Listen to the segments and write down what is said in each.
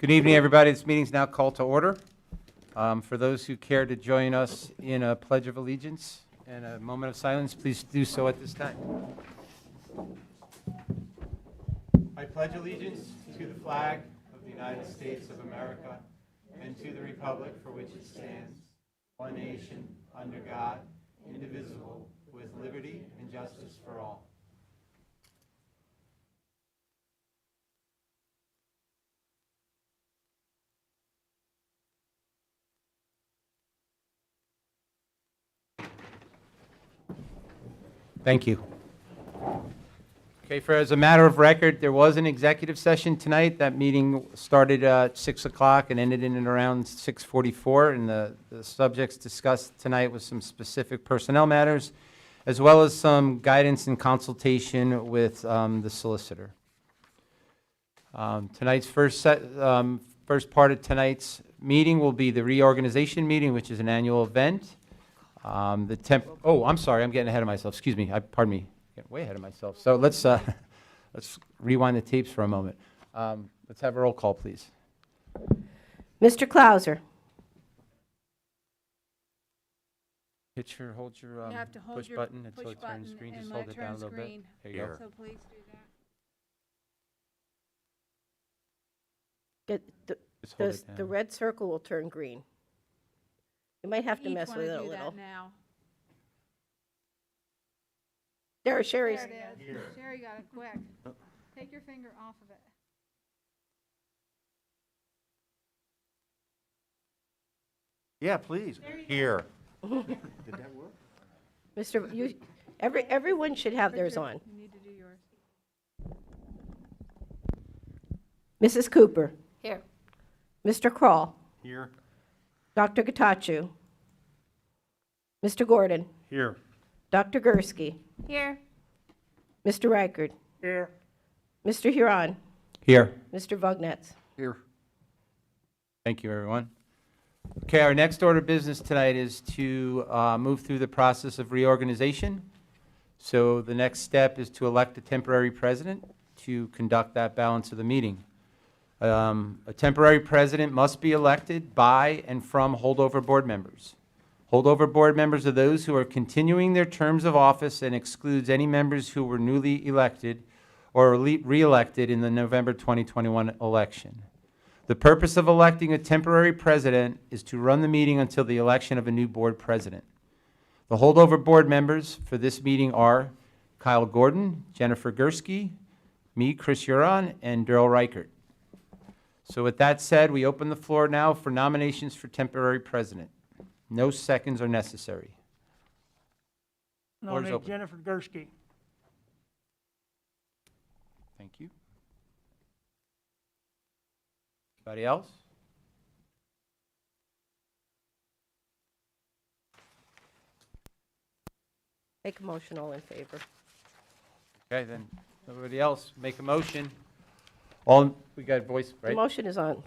Good evening, everybody. This meeting is now called to order. For those who care to join us in a Pledge of Allegiance and a moment of silence, please do so at this time. I pledge allegiance to the flag of the United States of America and to the republic for which it stands, one nation, under God, indivisible, with liberty and justice for all. Thank you. Okay, as a matter of record, there was an executive session tonight. That meeting started at 6 o'clock and ended in and around 6:44, and the subjects discussed tonight was some specific personnel matters, as well as some guidance and consultation with the solicitor. Tonight's first part of tonight's meeting will be the reorganization meeting, which is an annual event. I'm sorry, I'm getting ahead of myself. Excuse me. Pardon me. Getting way ahead of myself. So let's rewind the tapes for a moment. Let's have a roll call, please. Mr. Clauser. Hold your You have to hold push your button push until it turns button green. and Just let hold it it down a turn little bit. green. There you go. So please do that. Just hold it The down. red circle will turn green. You might have to Each mess wanna with it a do little. that now. There, Sherry's. There it is. Sherry got it quick. Take your finger off of it. Yeah, please. Here. Did that work? Everyone should have theirs Richard, on. You need to do yours. Mrs. Cooper. Here. Mr. Kroll. Here. Dr. Gatachu. Mr. Gordon. Here. Dr. Gursky. Here. Mr. Reichert. Here. Mr. Huron. Here. Mr. Vugnetz. Here. Thank you, everyone. Okay, our next order of business tonight is to move through the process of reorganization. So the next step is to elect a temporary president to conduct that balance of the meeting. A temporary president must be elected by and from holdover board members. Holdover board members are those who are continuing their terms of office and excludes any members who were newly elected or re-elected in the November 2021 election. The purpose of electing a temporary president is to run the meeting until the election of a new board president. The holdover board members for this meeting are Kyle Gordon, Jennifer Gursky, me, Chris Huron, and Daryl Reichert. So with that said, we open the floor now for nominations for temporary president. No seconds are necessary. Floor is Nominate open. Jennifer Gursky. Thank you. Anybody else? Make a motion, all in favor. Okay, then everybody else, make a motion. We got voice, The right? motion is on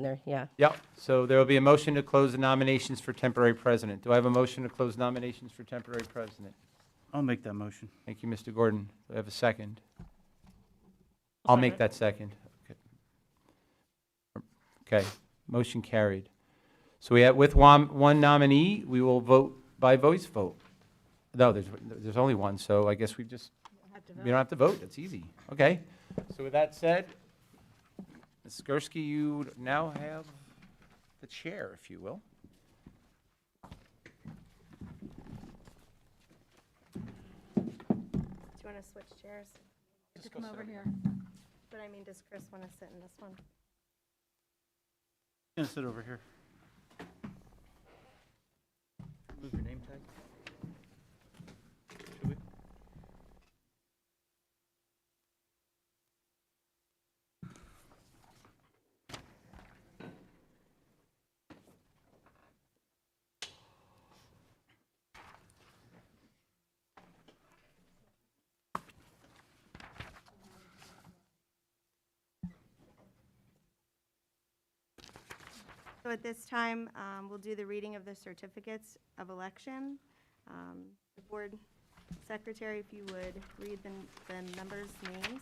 there, yeah. Yep, so there will be a motion to close the nominations for temporary president. Do I have a motion to close nominations for temporary president? I'll make that motion. Thank you, Mr. Gordon. Do I have a second? I'll make that second. Okay, motion carried. So we have, with one nominee, we will vote by voice vote. No, there's only one, so I guess we don't have to vote. It's easy. Okay, so with that said, Ms. Gursky, you now have the chair, if you will. Do you want to switch chairs? To come over here. But I mean, does Chris want to sit in this one? I'm gonna sit over here. Move your name tag. Should we? So at this time, we'll do the reading of the certificates of election. The board secretary, if you would read the members' names,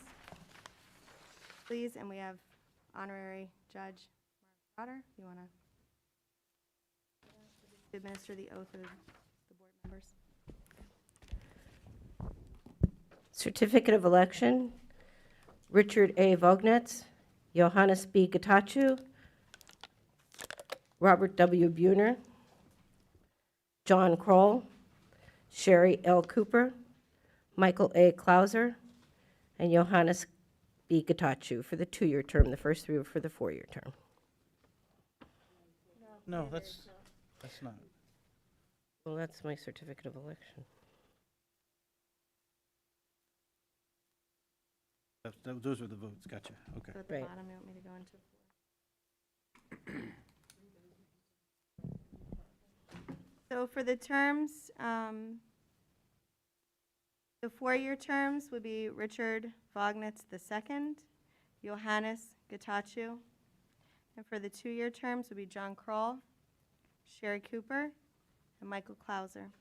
please. And we have honorary judge Trotter, you want to administer the oath of the board members? Certificate of election, Richard A. Vognetz, Johannes B. Gatachu, Robert W. Buhner, John Kroll, Sherry L. Cooper, Michael A. Clauser, and Johannes B. Gatachu for the 2-year term. The first 3 were for the 4-year term. No, that's not. Well, that's my certificate of election. Those are the votes, gotcha, okay. So at the Right. bottom, you want me to go into? So for the terms, the 4-year terms would be Richard Vognetz II, Johannes Gatachu. And for the 2-year terms would be John Kroll, Sherry Cooper, and Michael Clauser.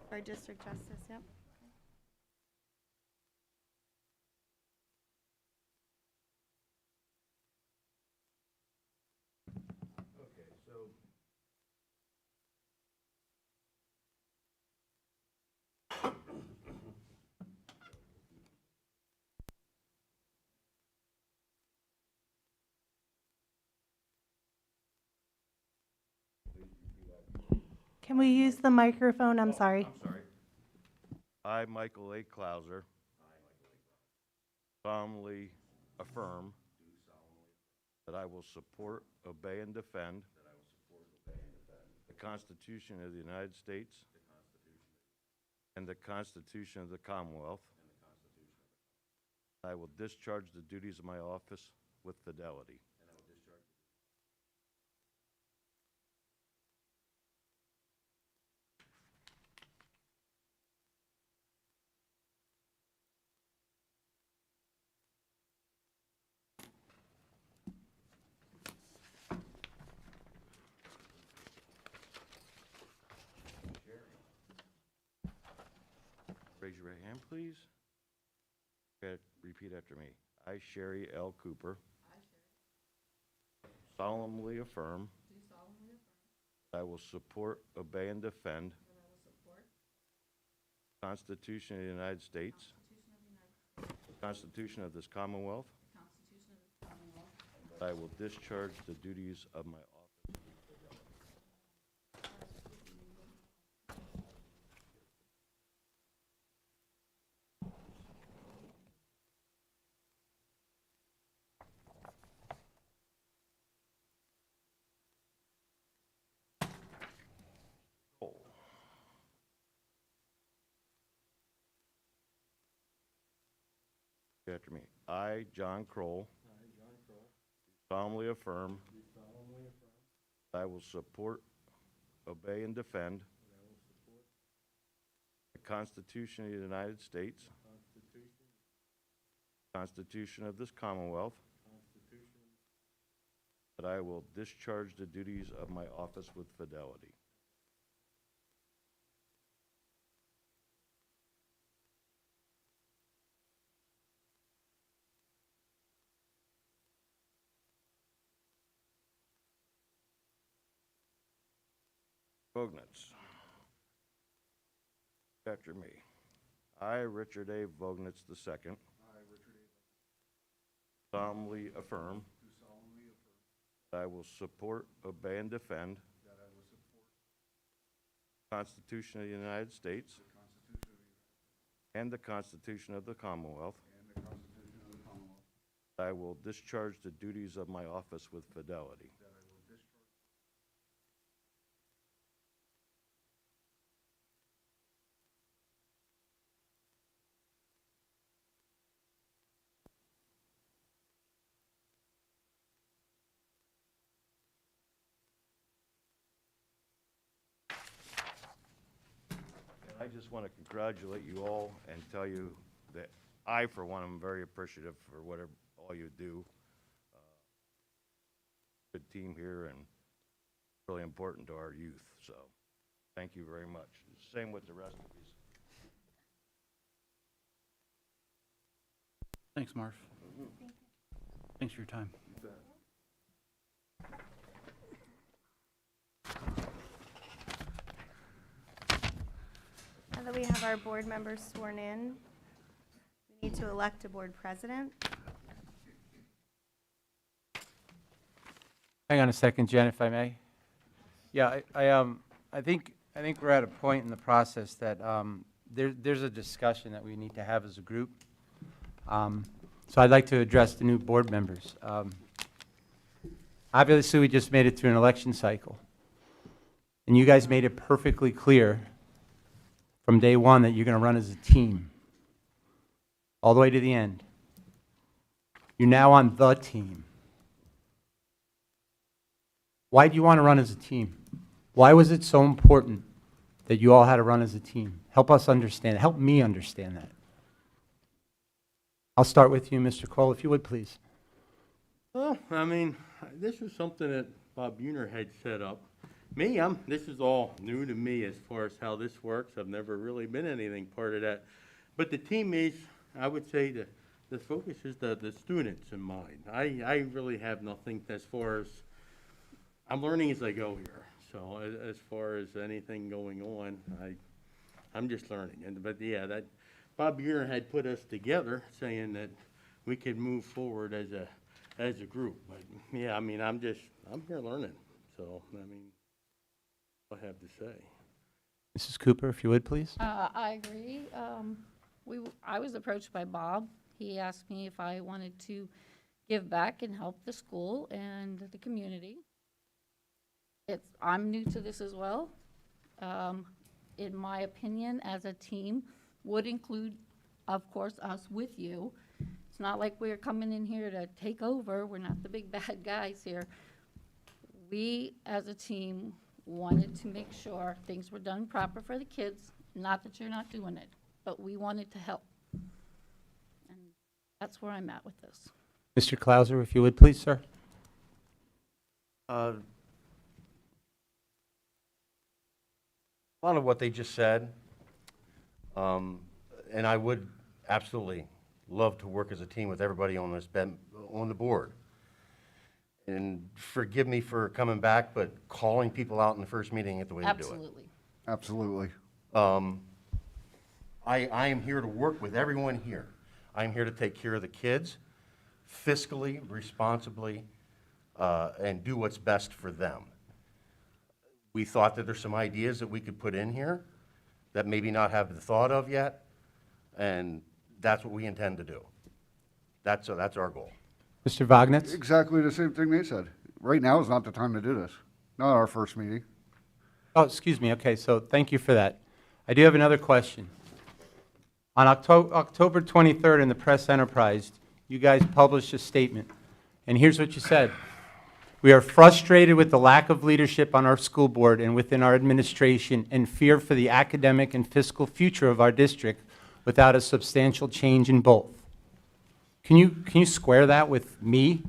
For district justice, yep. Can we use the microphone? I'm sorry. I, Michael A. Clauser, solemnly affirm that I will support, obey, and defend the Constitution of the United States and the Constitution of the Commonwealth. I will discharge the duties of my office with fidelity. Raise your right hand, please. Okay, repeat after me. I, Sherry L. Cooper, solemnly affirm that I will support, obey, and defend the Constitution of the United States, the Constitution of this Commonwealth. That I will discharge the duties of my office. After me. I, John Kroll, solemnly affirm that I will support, obey, and defend the Constitution of the United States, the Constitution of this Commonwealth, that I will discharge the duties of my office with fidelity. Vognetz. After me. I, Richard A. Vognetz II. Solemnly affirm. That I will support, obey, and defend. The Constitution of the United States. And the Constitution of the Commonwealth. That I will discharge the duties of my office with fidelity. I just want to congratulate you all and tell you that I, for one, am very appreciative for whatever, all you do. Good team here, and really important to our youth, so thank you very much. Same with the rest of these. Thanks, Marv. Thanks for your time. Now that we have our board members sworn in, we need to elect a board president. Hang on a second, Jen, if I may. Yeah, I think we're at a point in the process that there's a discussion that we need to have as a group. So I'd like to address the new board members. Obviously, we just made it through an election cycle. And you guys made it perfectly clear from day one that you're going to run as a team, all the way to the end. You're now on the team. Why do you want to run as a team? Why was it so important that you all had to run as a team? Help us understand. Help me understand that. I'll start with you, Mr. Kroll, if you would, please. Well, I mean, this is something that Bob Buhner had set up. This is all new to me as far as how this works. I've never really been anything part of that. But the team is, I would say, the focus is the students in mind. I really have nothing as far as, I'm learning as I go here. So as far as anything going on, I'm just learning. But yeah, that Bob Buhner had put us together saying that we could move forward as a group. But yeah, I mean, I'm here learning. So, I mean, what I have to say. Mrs. Cooper, if you would, please. I agree. I was approached by Bob. He asked me if I wanted to give back and help the school and the community. I'm new to this as well. In my opinion, as a team, would include, of course, us with you. It's not like we're coming in here to take over. We're not the big bad guys here. We, as a team, wanted to make sure things were done proper for the kids. Not that you're not doing it, but we wanted to help. And that's where I'm at with this. Mr. Klauser, if you would, please, sir. A lot of what they just said, and I would absolutely love to work as a team with everybody on the board. And forgive me for coming back, but calling people out in the first meeting ain't the way to do it. Absolutely. Absolutely. I am here to work with everyone here. I am here to take care of the kids fiscally, responsibly, and do what's best for them. We thought that there's some ideas that we could put in here that maybe not have the thought of yet, and that's what we intend to do. That's our goal. Mr. Wagnitz? Exactly the same thing they said. Right now is not the time to do this. Not our first meeting. Oh, excuse me. Okay, so thank you for that. I do have another question. On October 23rd in the Press Enterprise, you guys published a statement, and here's what you said. We are frustrated with the lack of leadership on our school board and within our administration and fear for the academic and fiscal future of our district without a substantial change in both. Can you square that with me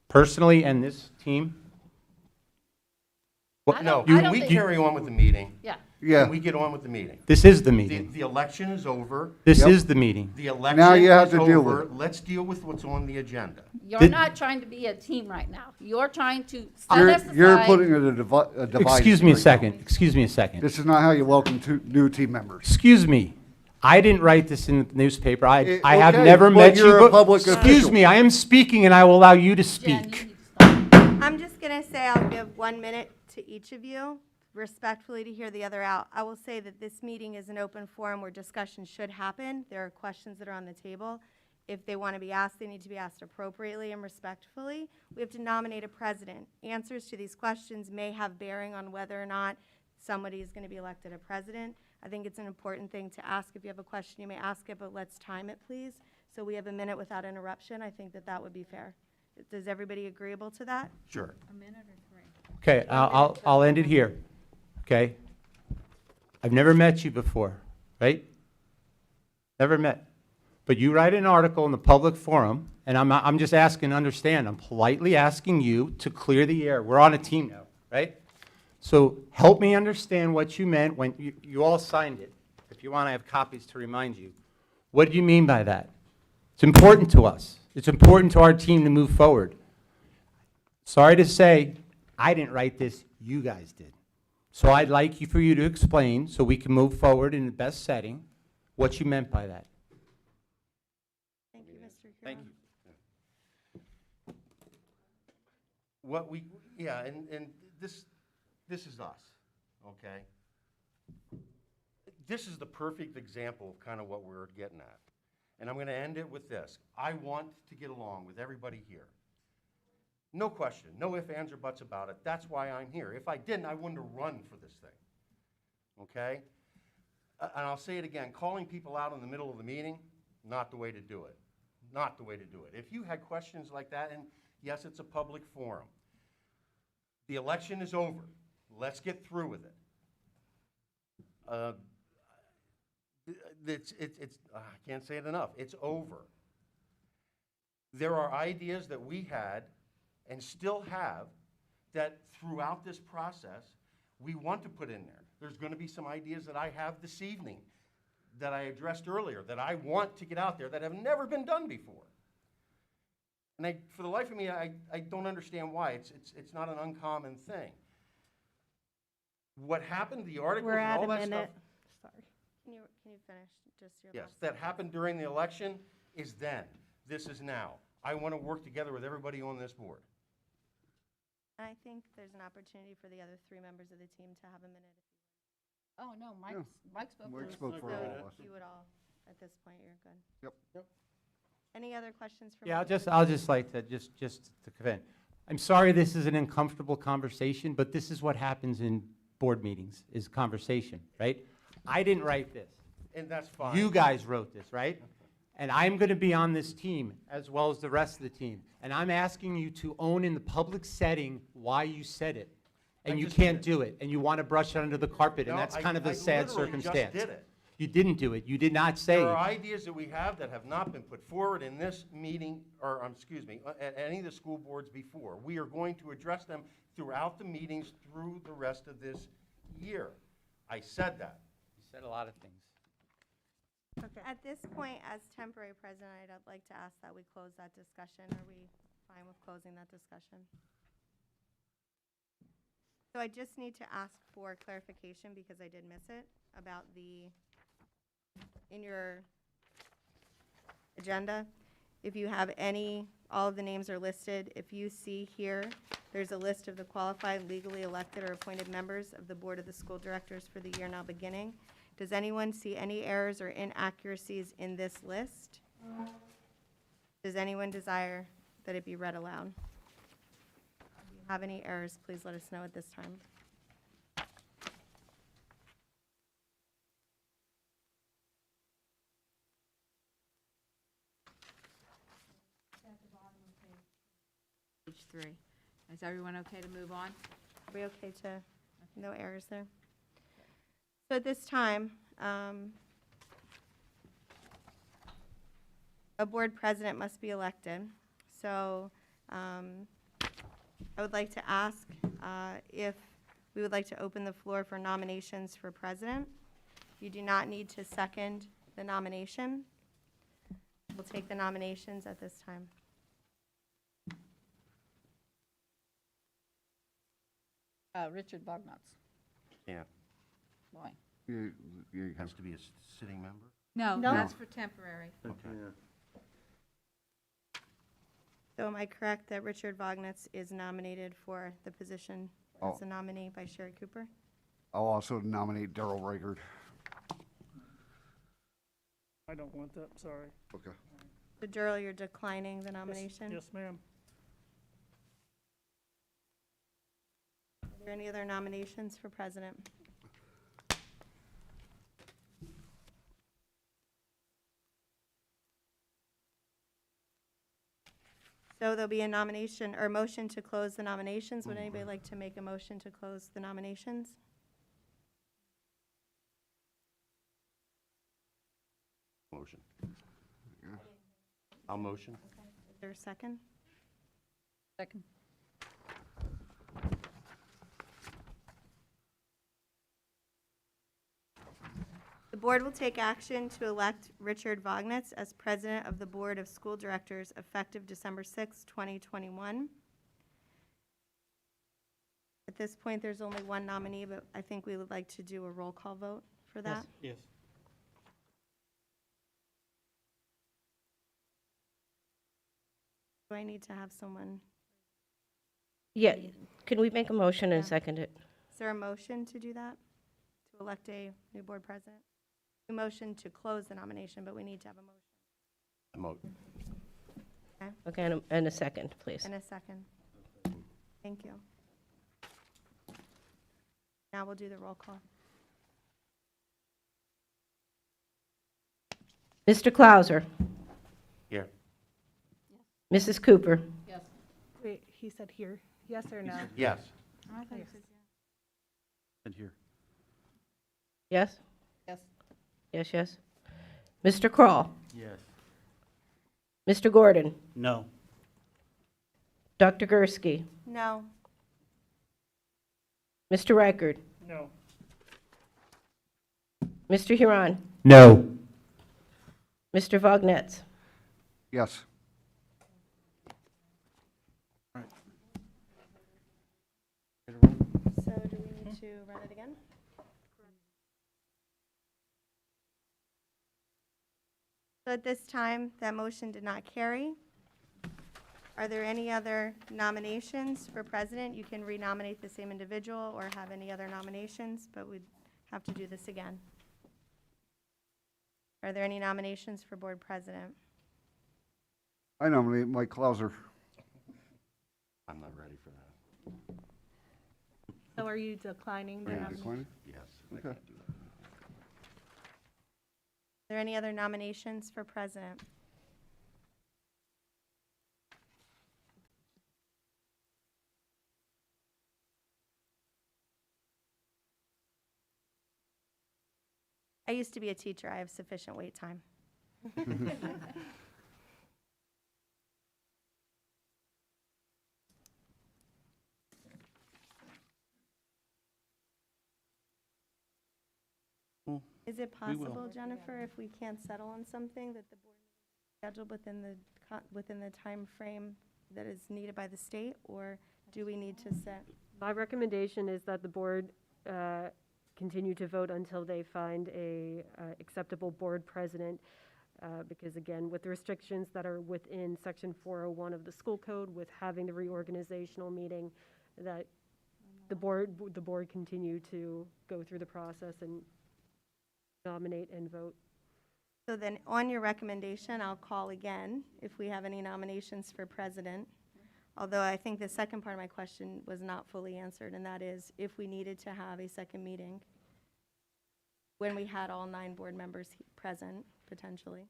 personally and this team? No, I don't we think- carry on with the meeting. Yeah. Yeah. And we get on with the meeting. This is the meeting. The election is over. This Yep. is the meeting. The election Now you have is to deal with over. it. Let's deal with what's on the agenda. You're Did- not trying to be a team right now. You're trying to set You're, us aside. you're putting a divide. Excuse me a second. Excuse me a second. This is not how you welcome new team members. Excuse me. I didn't write this in the newspaper. I have Okay, never but met you. you're a but- public Excuse official. me. I am speaking, and I will allow you to Jen, you speak. need to stop. I'm just going to say I'll give 1 minute to each of you, respectfully to hear the other out. I will say that this meeting is an open forum where discussion should happen. There are questions that are on the table. If they want to be asked, they need to be asked appropriately and respectfully. We have to nominate a president. Answers to these questions may have bearing on whether or not somebody is going to be elected a president. I think it's an important thing to ask. If you have a question, you may ask it, but let's time it, please. So we have a minute without interruption. I think that would be fair. Is everybody agreeable to that? Sure. A minute or three? Okay, I'll end it here. Okay? I've never met you before, right? Never met. But you write an article in the public forum, and I'm just asking to understand. I'm politely asking you to clear the air. We're on a team now, right? So help me understand what you meant when you all signed it. If you want, I have copies to remind you. What do you mean by that? It's important to us. It's important to our team to move forward. Sorry to say, I didn't write this, you guys did. So I'd like for you to explain, so we can move forward in the best setting, what you meant by that. Thank you, Mr. Huron. Thank you. What we, yeah, and this is us, okay? This is the perfect example of kind of what we're getting at. And I'm going to end it with this. I want to get along with everybody here. No question, no ifs, ands, or buts about it. That's why I'm here. If I didn't, I wouldn't have run for this thing, okay? And I'll say it again, calling people out in the middle of the meeting, not the way to do it. Not the way to do it. If you had questions like that, and yes, it's a public forum. The election is over. Let's get through with it. I can't say it enough. It's over. There are ideas that we had and still have that throughout this process we want to put in there. There's going to be some ideas that I have this evening that I addressed earlier that I want to get out there that have never been done before. And for the life of me, I don't understand why. It's not an uncommon thing. What happened, the articles We're and at all a that stuff. minute. Sorry. Can you finish just your Yes, last? that happened during the election is then. This is now. I want to work together with everybody on this board. And I think there's an opportunity for the other 3 members of the team to have a minute. Oh, no, Mike spoke. Mike first. spoke for all So of us. you would all, at this point, you're good. Yep. Any other questions for? Yeah, Mr. I'll just like to, just to comment. I'm sorry this is an uncomfortable conversation, but this is what happens in board meetings, is conversation, right? I didn't write this. And that's fine. You guys wrote this, right? And I'm going to be on this team as well as the rest of the team. And I'm asking you to own in the public setting why you said it. And I you just can't did it. do it, and you want to brush it under the carpet, and No, that's I- kind of I a sad literally just circumstance. did it. You didn't do it. You did not say. There are ideas that we have that have not been put forward in this meeting, or, excuse me, at any of the school boards before. We are going to address them throughout the meetings through the rest of this year. I said that. You said a lot of things. Okay. At this point, as temporary president, I'd like to ask that we close that discussion. Are we fine with closing that discussion? So I just need to ask for clarification, because I did miss it, about in your agenda, if you have any, all of the names are listed. If you see here, there's a list of the qualified, legally elected, or appointed members of the Board of the School Directors for the year now beginning. Does anyone see any errors or inaccuracies in this list? Does anyone desire that it be read aloud? If you have any errors, please let us know at this time. Page 3. Is everyone okay to move on? Are we okay to, no errors there? So at this time, a board president must be elected. So I would like to ask if we would like to open the floor for nominations for president. You do not need to second the nomination. We'll take the nominations at this time. Richard Bognutz. Yeah. Why? You have Has to be a sitting member? No, No. that's for temporary. Okay. So am I correct that Richard Vognitz is nominated for the position as a nominee by Sherry Cooper? I'll also nominate Daryl Reichard. I don't want that, sorry. Okay. So Daryl, you're declining the nomination? Yes, ma'am. Are there any other nominations for president? So there'll be a nomination, or motion to close the nominations. Would anybody like to make a motion to close the nominations? Motion. I'll motion. Is there a second? Second. board will take action to elect Richard Vognitz as president of the Board of School Directors effective December 6, 2021. At this point, there's only one nominee, but I think we would like to do a roll call vote for that. Yes. Do I need to have someone? Yeah, can we make a motion and Yeah. second it? Is there a motion to do that? To elect a new board president? A motion to close the nomination, but we need to have a motion Okay, and a second, please. and a second. Thank you. Now we'll do the roll call. Mr. Clauser. Here. Mrs. Cooper. Yes. Wait, he said here. Yes or no? Yes. Oh, I thought you said And here. Yes? Yes. Yes, yes. Mr. Kroll. Yes. Mr. Gordon. No. Dr. Gursky. No. Mr. Reichard. No. Mr. Huron. No. Mr. Vognetz. Yes. So do we need to run it again? So at this time, that motion did not carry. Are there any other nominations for president? You can renominate the same individual or have any other nominations, but we'd have to do this again. Are there any nominations for board president? I nominate Mike Clauser. I'm not ready for that. So are you declining the Are you nomination? declining? Yes. I Okay. can't do that. Are there any other nominations for president? I used to be a teacher. I have sufficient wait time. Well, Is it we will. possible, Jennifer, if we can't settle on something, that the board scheduled within the time frame that is needed by the state, or do we need to set? My recommendation is that the board continue to vote until they find a acceptable board president, because again, with the restrictions that are within section 401 of the school code, with having the reorganizational meeting, that the board continue to go through the process and nominate and vote. So then, on your recommendation, I'll call again if we have any nominations for president. Although I think the second part of my question was not fully answered, and that is if we needed to have a second meeting when we had all 9 board members present, potentially.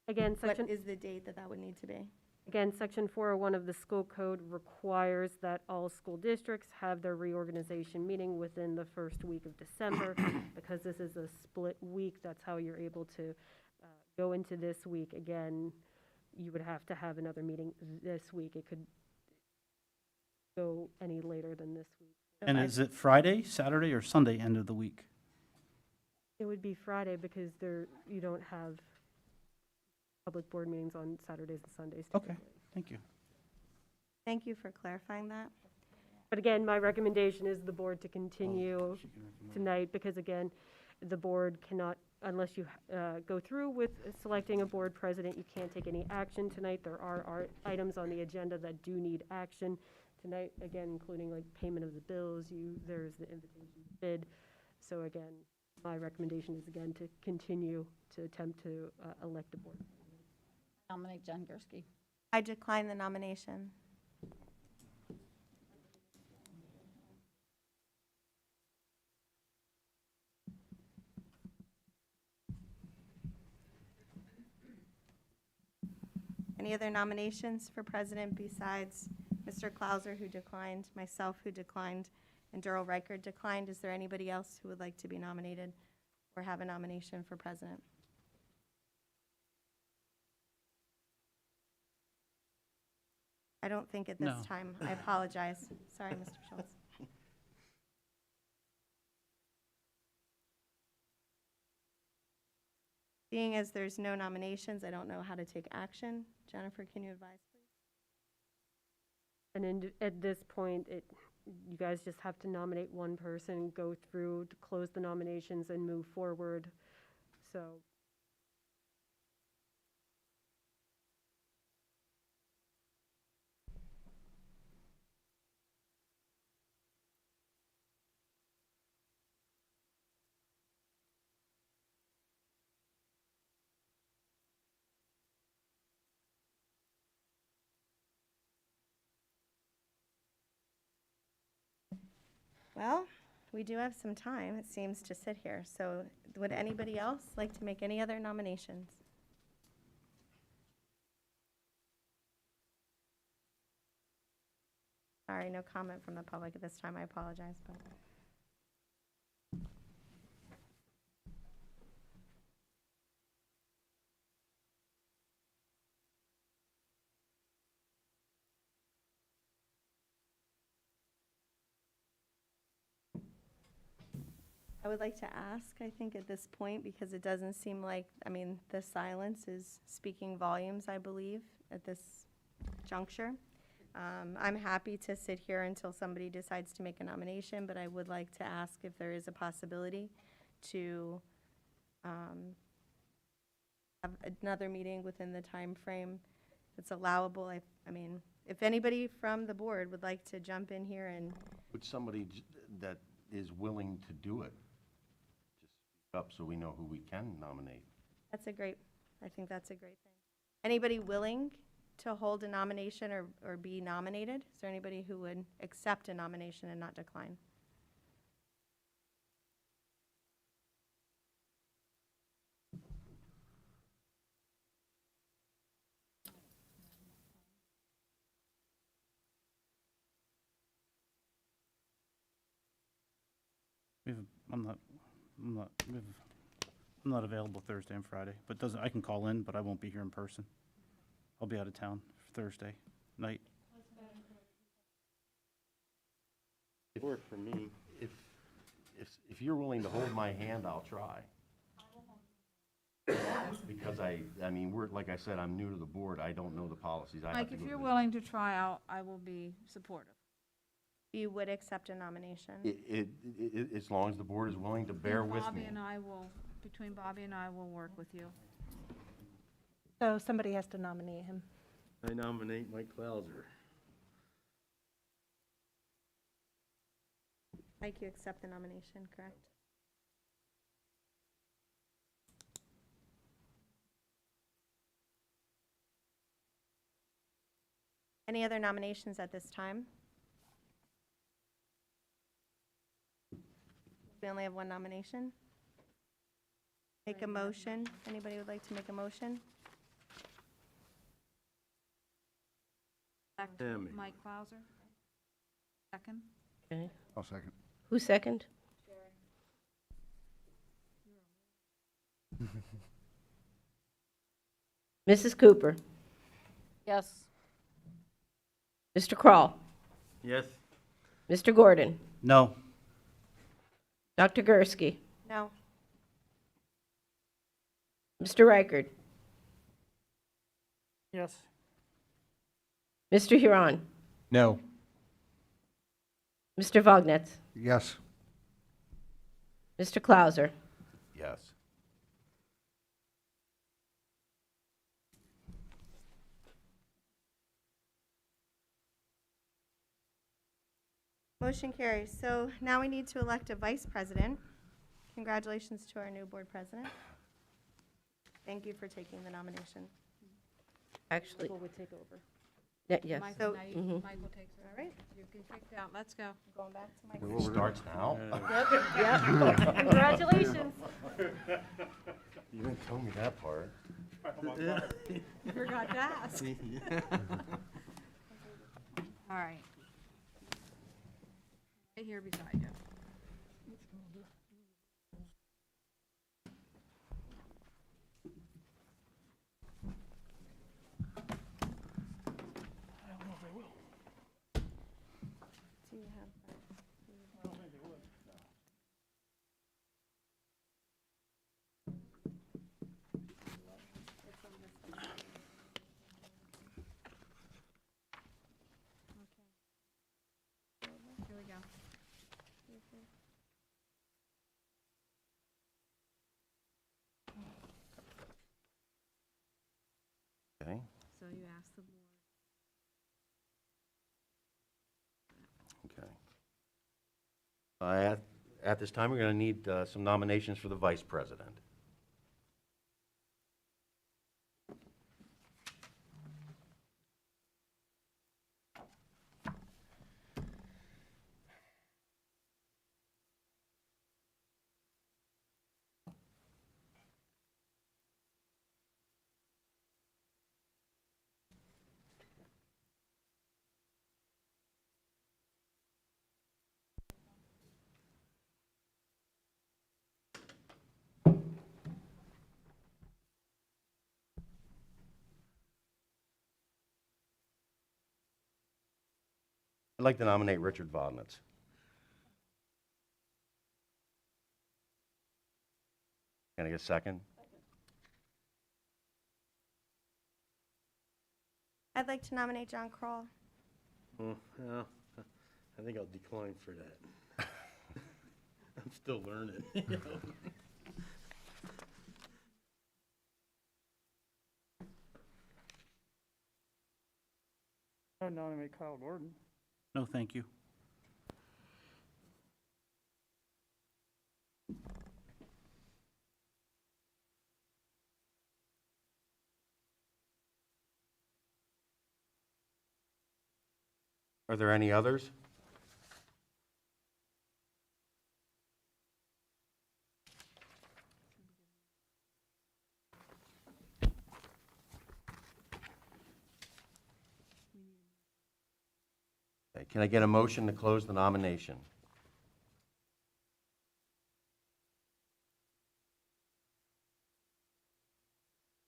Again, What section is the date that that would need to be? Again, section 401 of the school code requires that all school districts have their reorganization meeting within the first week of December. Because this is a split week, that's how you're able to go into this week. Again, you would have to have another meeting this week. It could go any later than this week. And is it Friday, Saturday, or Sunday end of the week? It would be Friday because you don't have public board meetings on Saturdays and Sundays. Okay, typically. thank you. Thank you for clarifying that. But again, my recommendation is the board to continue She can recommend. tonight, because again, the board cannot, unless you go through with selecting a board president, you can't take any action tonight. There are items on the agenda that do need action tonight, again, including like payment of the bills, there's the invitation to bid. So again, my recommendation is again to continue to attempt to elect a board. Nominate Jen Gursky. I decline the nomination. Any other nominations for president besides Mr. Clauser, who declined, myself, who declined, and Darrell Reichard declined? Is there anybody else who would like to be nominated or have a nomination for president? I don't think at this No. time. I apologize. Sorry, Mr. Schultz. Seeing as there's no nominations, I don't know how to take action. Jennifer, can you advise, please? And at this point, you guys just have to nominate one person, go through to close the nominations and move forward. So, Well, we do have some time, it seems, to sit here. So would anybody else like to make any other nominations? Sorry, no comment from the public at this time. I apologize, but. I would like to ask, I think, at this point, because it doesn't seem like, I mean, the silence is speaking volumes, I believe, at this juncture. I'm happy to sit here until somebody decides to make a nomination, but I would like to ask if there is a possibility to have another meeting within the time frame that's allowable. I mean, if anybody from the board would like to jump in here and, Would somebody that is willing to do it just speak up so we know who we can nominate? I think that's a great thing. Anybody willing to hold a nomination or be nominated? Is there anybody who would accept a nomination and not decline? I'm not available Thursday and Friday, but I can call in, but I won't be here in person. I'll be out of town Thursday night. It worked for me. If you're willing to hold my hand, I'll try. Because I mean, like I said, I'm new to the board. I don't know the policies. I have Mike, to if go you're to- willing to try, I will be supportive. You would accept a nomination? As long as the board is willing to bear with me. Between Bobby and I will work with you. So somebody has to nominate him. I nominate Mike Clauser. Mike, you accept the nomination, correct? Any other nominations at this time? We only have one nomination. Make a motion. Anybody would like to make a motion? Elect Tammy. Mike Clauser. Second. Okay. I'll second. Who second? Mrs. Cooper, Yes. Mr. Kroll, Yes. Mr. Gordon, No. Dr. Gursky, No. Mr. Reichard, Yes. Mr. Huron, No. Mr. Vognetz, Yes. Mr. Clauser. Yes. Motion carries. So now we need to elect a vice president. Congratulations to our new board president. Thank you for taking the nomination. Actually, Michael would take over. yes. Michael, So- now Mhm. Michael takes it. All right. You've been picked out. Let's go. Going back to my. It starts now? Yep. Congratulations. You didn't tell me that part. You forgot to ask. All right. Right here beside you. Do you have that? At this time, we're going to need some nominations for the vice president. I'd like to nominate Richard Vognitz. Can I get a second? I'd like to nominate John Kroll. Well, I think I'll decline for that. I'm still learning. I would nominate Kyle Gordon. No, thank you. Are there any others? Okay, can I get a motion to close the nomination?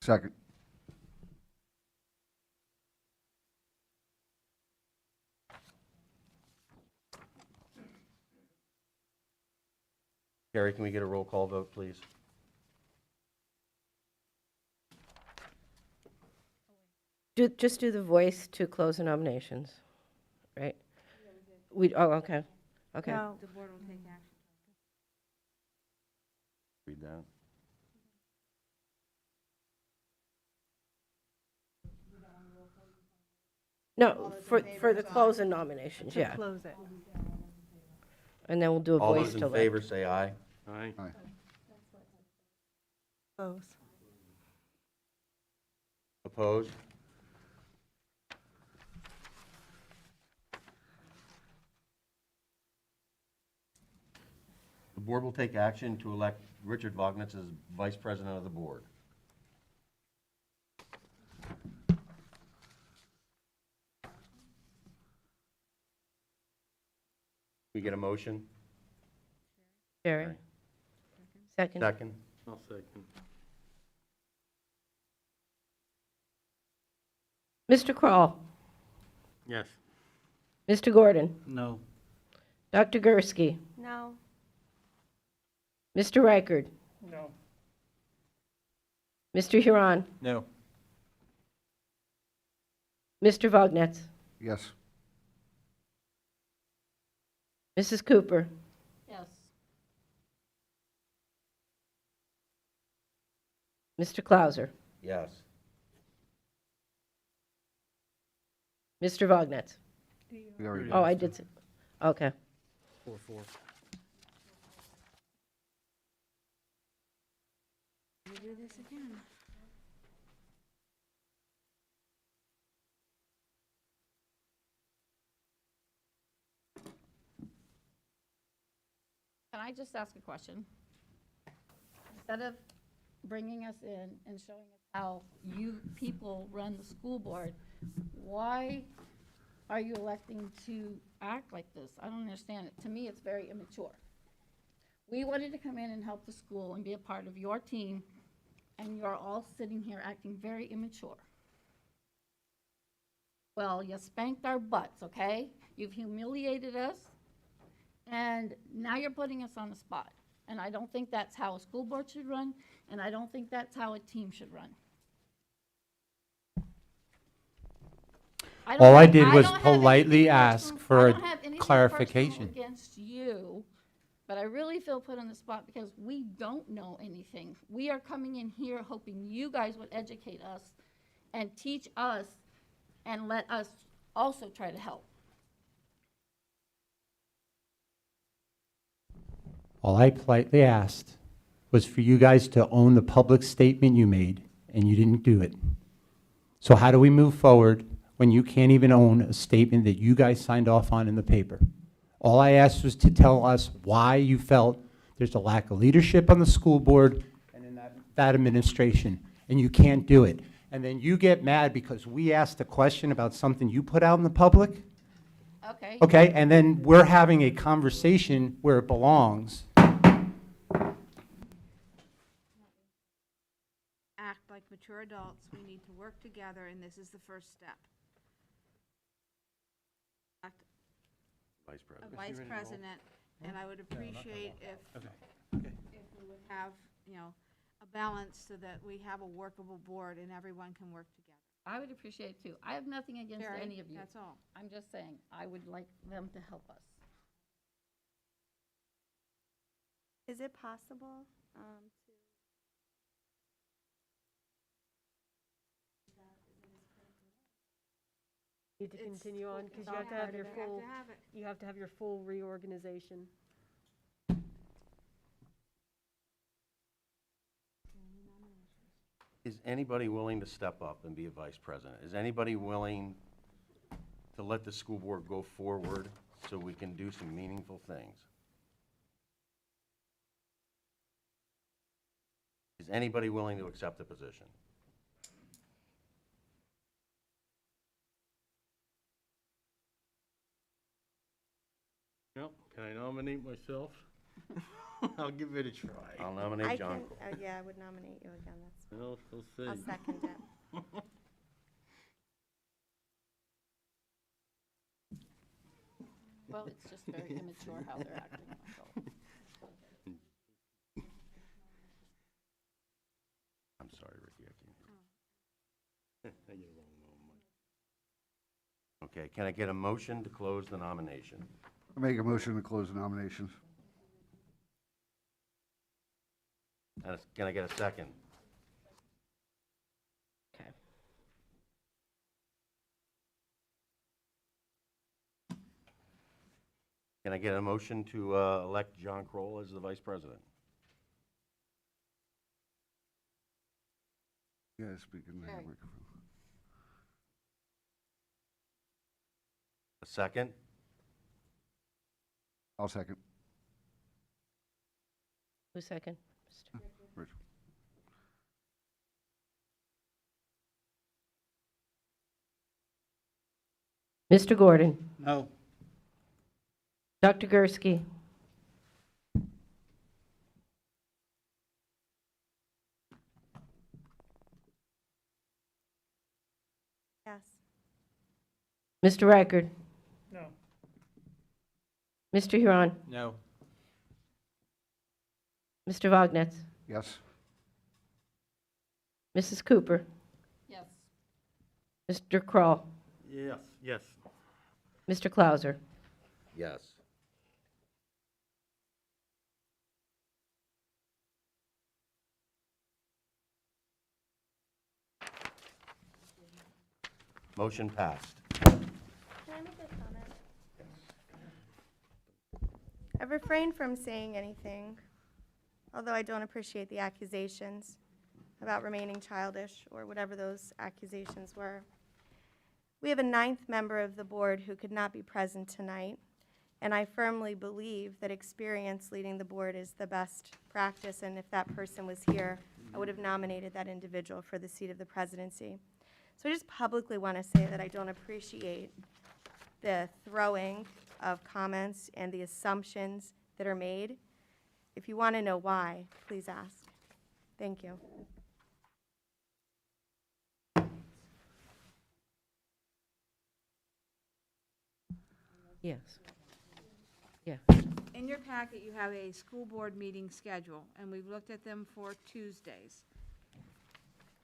Second. Carrie, can we get a roll call vote, please? Just do the voice to close the nominations, right? Okay, okay. No, The board will take action. Read that. No, for the closing nominations, to yeah. close it. And then we'll do a All voice those to in let. favor say aye. Aye. Aye. Close. Opposed? The board will take action to elect Richard Vognitz as vice president of the board. We get a motion? Jerry? Second. Second? I'll second. Mr. Kroll, Yes. Mr. Gordon, No. Dr. Gursky, No. Mr. Reichard, No. Mr. Huron, No. Mr. Vognetz, Yes. Mrs. Cooper, Yes. Mr. Clauser, Yes. Mr. Vognetz. We already Oh, did. I did, okay. 4-4. We'll do this again. Can I just ask a question? Instead of bringing us in and showing us how you people run the school board, why are you electing to act like this? I don't understand it. To me, it's very immature. We wanted to come in and help the school and be a part of your team, and you're all sitting here acting very immature. Well, you spanked our butts, okay? You've humiliated us, and now you're putting us on the spot. And I don't think that's how a school board should run, and I don't think that's how a team should run. All I don't did was don't have anything politely ask personal- for I a don't have anything clarification. personal against you, but I really feel put on the spot because we don't know anything. We are coming in here hoping you guys would educate us and teach us and let us also try to help. All I politely asked was for you guys to own the public statement you made, and you didn't do it. So how do we move forward when you can't even own a statement that you guys signed off on in the paper? All I asked was to tell us why you felt there's a lack of leadership on the school board and in that administration, and you can't do it. And then you get mad because we asked a question about something you put out in the public? Okay. Okay, and then we're having a conversation where it belongs. Act like mature adults, we need to work together, and this is the first step. Act Vice a President. vice president, and I would appreciate if we would have, a balance so that we have a workable board and everyone can work together. I would appreciate it too. I have nothing against Sherry, any of you. that's all. I'm just saying, I would like them to help us. Is it possible to? Need to It's- continue on, because it's you have to all have your part of it. full, We have to have it. you have to have your full reorganization. Is anybody willing to step up and be a vice president? Is anybody willing to let the school board go forward so we can do some meaningful things? Is anybody willing to accept the position? Yep, can I nominate myself? I'll give it a try. I'll I nominate John. can, yeah, I would nominate you again, that's, We'll see. I'll second it. Well, it's just very immature how they're acting, that's all. I'm sorry, Ricky, I can't hear. I get it wrong, no, Okay, can I get a motion to close the nomination? I make a motion to close the nominations. Can I get a second? Okay. Can I get a motion to elect John Kroll as the vice president? Yeah, speaking of the Sherry. microphone. A second? I'll second. Who's second? Rich. Mr. Gordon, No. Dr. Gursky, Yes. Mr. Reichard, No. Mr. Huron, No. Mr. Vognetz, Yes. Mrs. Cooper, Yes. Mr. Kroll, Yes, yes. Mr. Clauser. Yes. Motion passed. Can I make a comment? I've refrained from saying anything, although I don't appreciate the accusations about remaining childish or whatever those accusations were. We have a 9th member of the board who could not be present tonight, and I firmly believe that experience leading the board is the best practice, and if that person was here, I would have nominated that individual for the seat of the presidency. So I just publicly want to say that I don't appreciate the throwing of comments and the assumptions that are made. If you want to know why, please ask. Thank you. Yes. Yeah. In your packet, you have a school board meeting schedule, and we've looked at them for Tuesdays.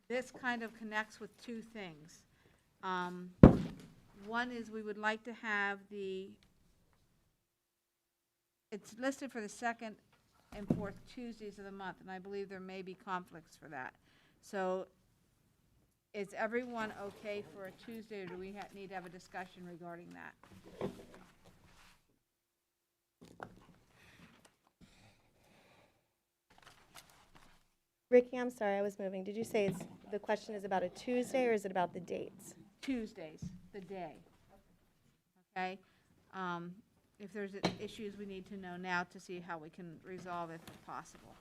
This kind of connects with two things. One is we would like to have it's listed for the 2nd and 4th Tuesdays of the month, and I believe there may be conflicts for that. So is everyone okay for a Tuesday, or do we need to have a discussion regarding that? Ricky, I'm sorry, I was moving. Did you say the question is about a Tuesday, or is it about the dates? Tuesdays, the day. Okay? If there's issues, we need to know now to see how we can resolve it if possible.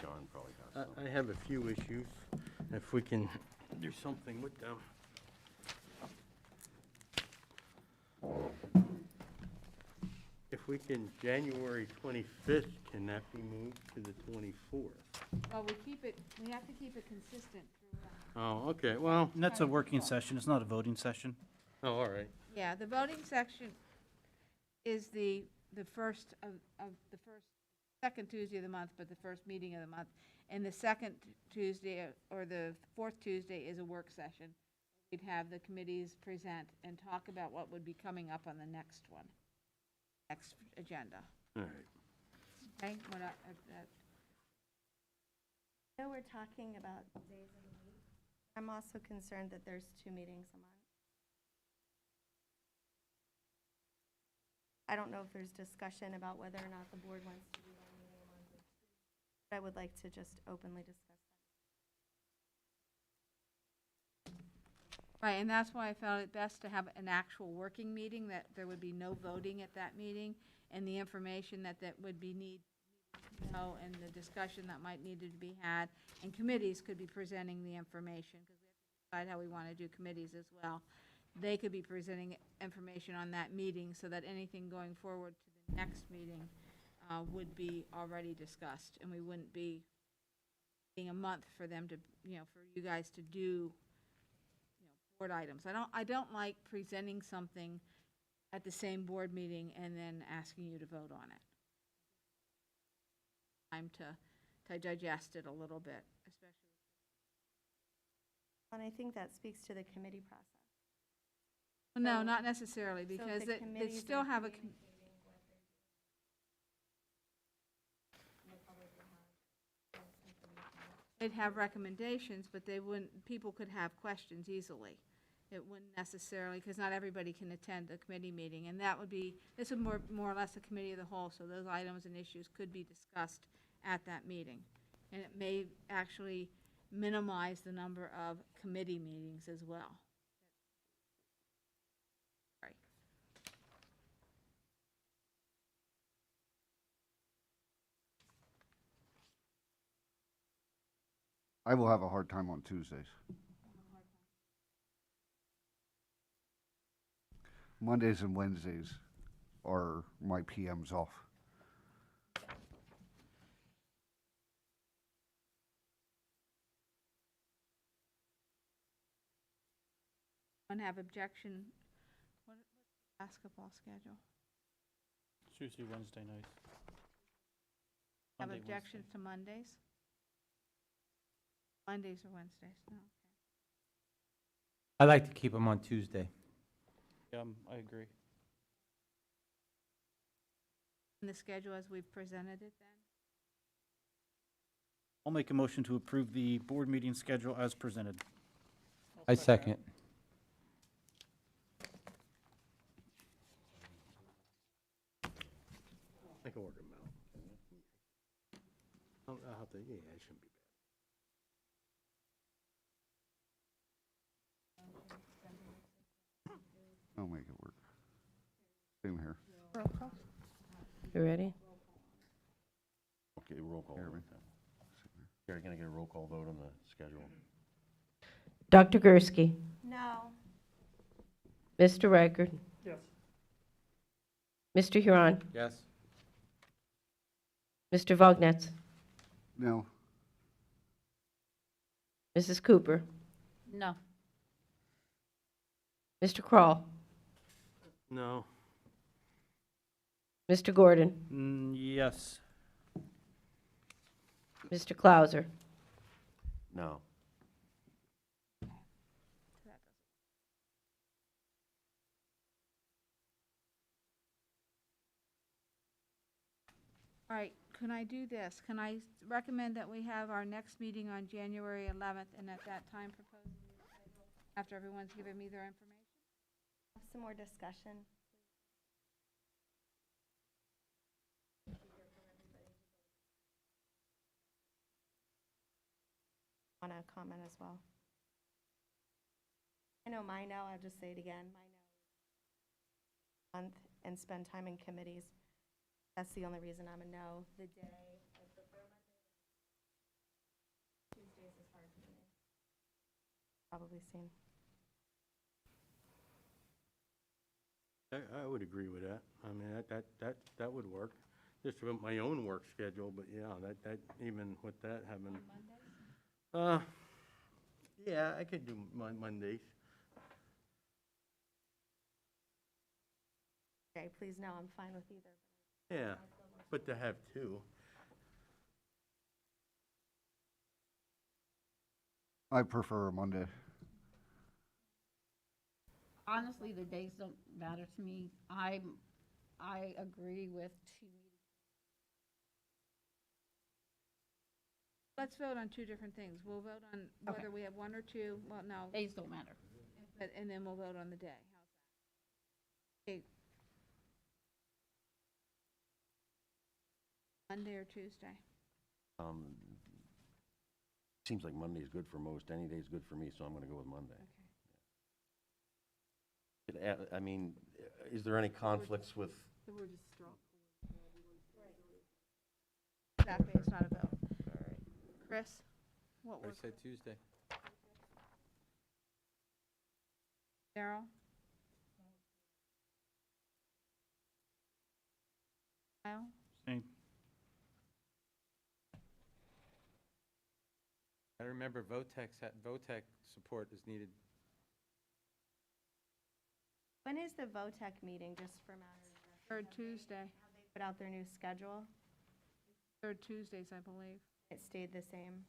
John probably has some. I have a few issues, if we can do something with them. If we can, January 25th, can that be moved to the 24th? Well, we have to keep it consistent throughout. Oh, okay, well, And that's a working session, it's not a voting session. oh, all right. Yeah, the voting section is the first of the second Tuesday of the month, but the first meeting of the month. And the second Tuesday, or the fourth Tuesday, is a work session. We'd have the committees present and talk about what would be coming up on the next one, next agenda. All right. Okay? I know we're talking about days of the week. I'm also concerned that there's 2 meetings a month. I don't know if there's discussion about whether or not the board wants to do 1 meeting a month. But I would like to just openly discuss that. Right, and that's why I felt it best to have an actual working meeting, that there would be no voting at that meeting, and the information that would be and the discussion that might need to be had, and committees could be presenting the information, because we have to decide how we want to do committees as well. They could be presenting information on that meeting, so that anything going forward to the next meeting would be already discussed, and we wouldn't be being a month for them to, for you guys to do board items. I don't like presenting something at the same board meeting and then asking you to vote on it. Time to digest it a little bit, especially. And I think that speaks to the committee process. No, So- not necessarily, So if because the they committees still are have a, communicating what they're doing, the public will have information. they'd have recommendations, but people could have questions easily. It wouldn't necessarily, because not everybody can attend a committee meeting, and this would more or less a committee of the whole, so those items and issues could be discussed at that meeting. And it may actually minimize the number of committee meetings as well. Right. I will have a hard time on Tuesdays. Mondays and Wednesdays are my PMs off. One have objection, what's the basketball schedule? It's usually Wednesday nights. Have Monday, objections to Mondays? Mondays or Wednesdays? No, okay. I like to keep them on Tuesday. Yeah, I agree. In the schedule as we've presented it then? I'll make a motion to approve the board meeting schedule as presented. I second. I can work them out. I'll have to, yeah, it shouldn't be bad. I'll make it work. Same here. You ready? Okay, roll call. Here, man. Gary, can I get a roll call vote on the schedule? Dr. Gursky, No. Mr. Reichert, Yes. Mr. Huron, Yes. Mr. Vognetz, No, Mrs. Cooper, No. Mr. Kroll, No. Mr. Gordon, Yes. Mr. Clauser. No. All right, can I do this? Can I recommend that we have our next meeting on January 11th, and at that time propose a new schedule after everyone's given me their information? Have some more discussion. want to comment as well. I know my no, I'll just say it again, my no. Month and spend time in committees. That's the only reason I'm a no. The day, I prefer Monday. Tuesdays is hard for me. Probably seen. I would agree with that. I mean, that would work. Just with my own work schedule, but yeah, that, even with that having. Yeah, I could do Mondays. Okay, please no, I'm fine with either. Yeah, but to have two. I prefer a Monday. Honestly, the days don't matter to me. I agree with 2 meetings. Let's vote on two different things. We'll vote on Okay. whether we have one or two, well, no, Days don't matter. but, and then we'll vote on the day. How's that? Okay. Monday or Tuesday? Seems like Monday's good for most. Any day's good for me, so I'm gonna go with Monday. I mean, is there any conflicts with? Exactly, it's not a vote. Chris, what I works? said Tuesday. Darrell? Kyle? Same. I remember VOTEC support is needed. When is the VOTEC meeting, just for matters of record? Third Tuesday. Have they put out their new schedule? Third Tuesdays, I believe. It stayed the same.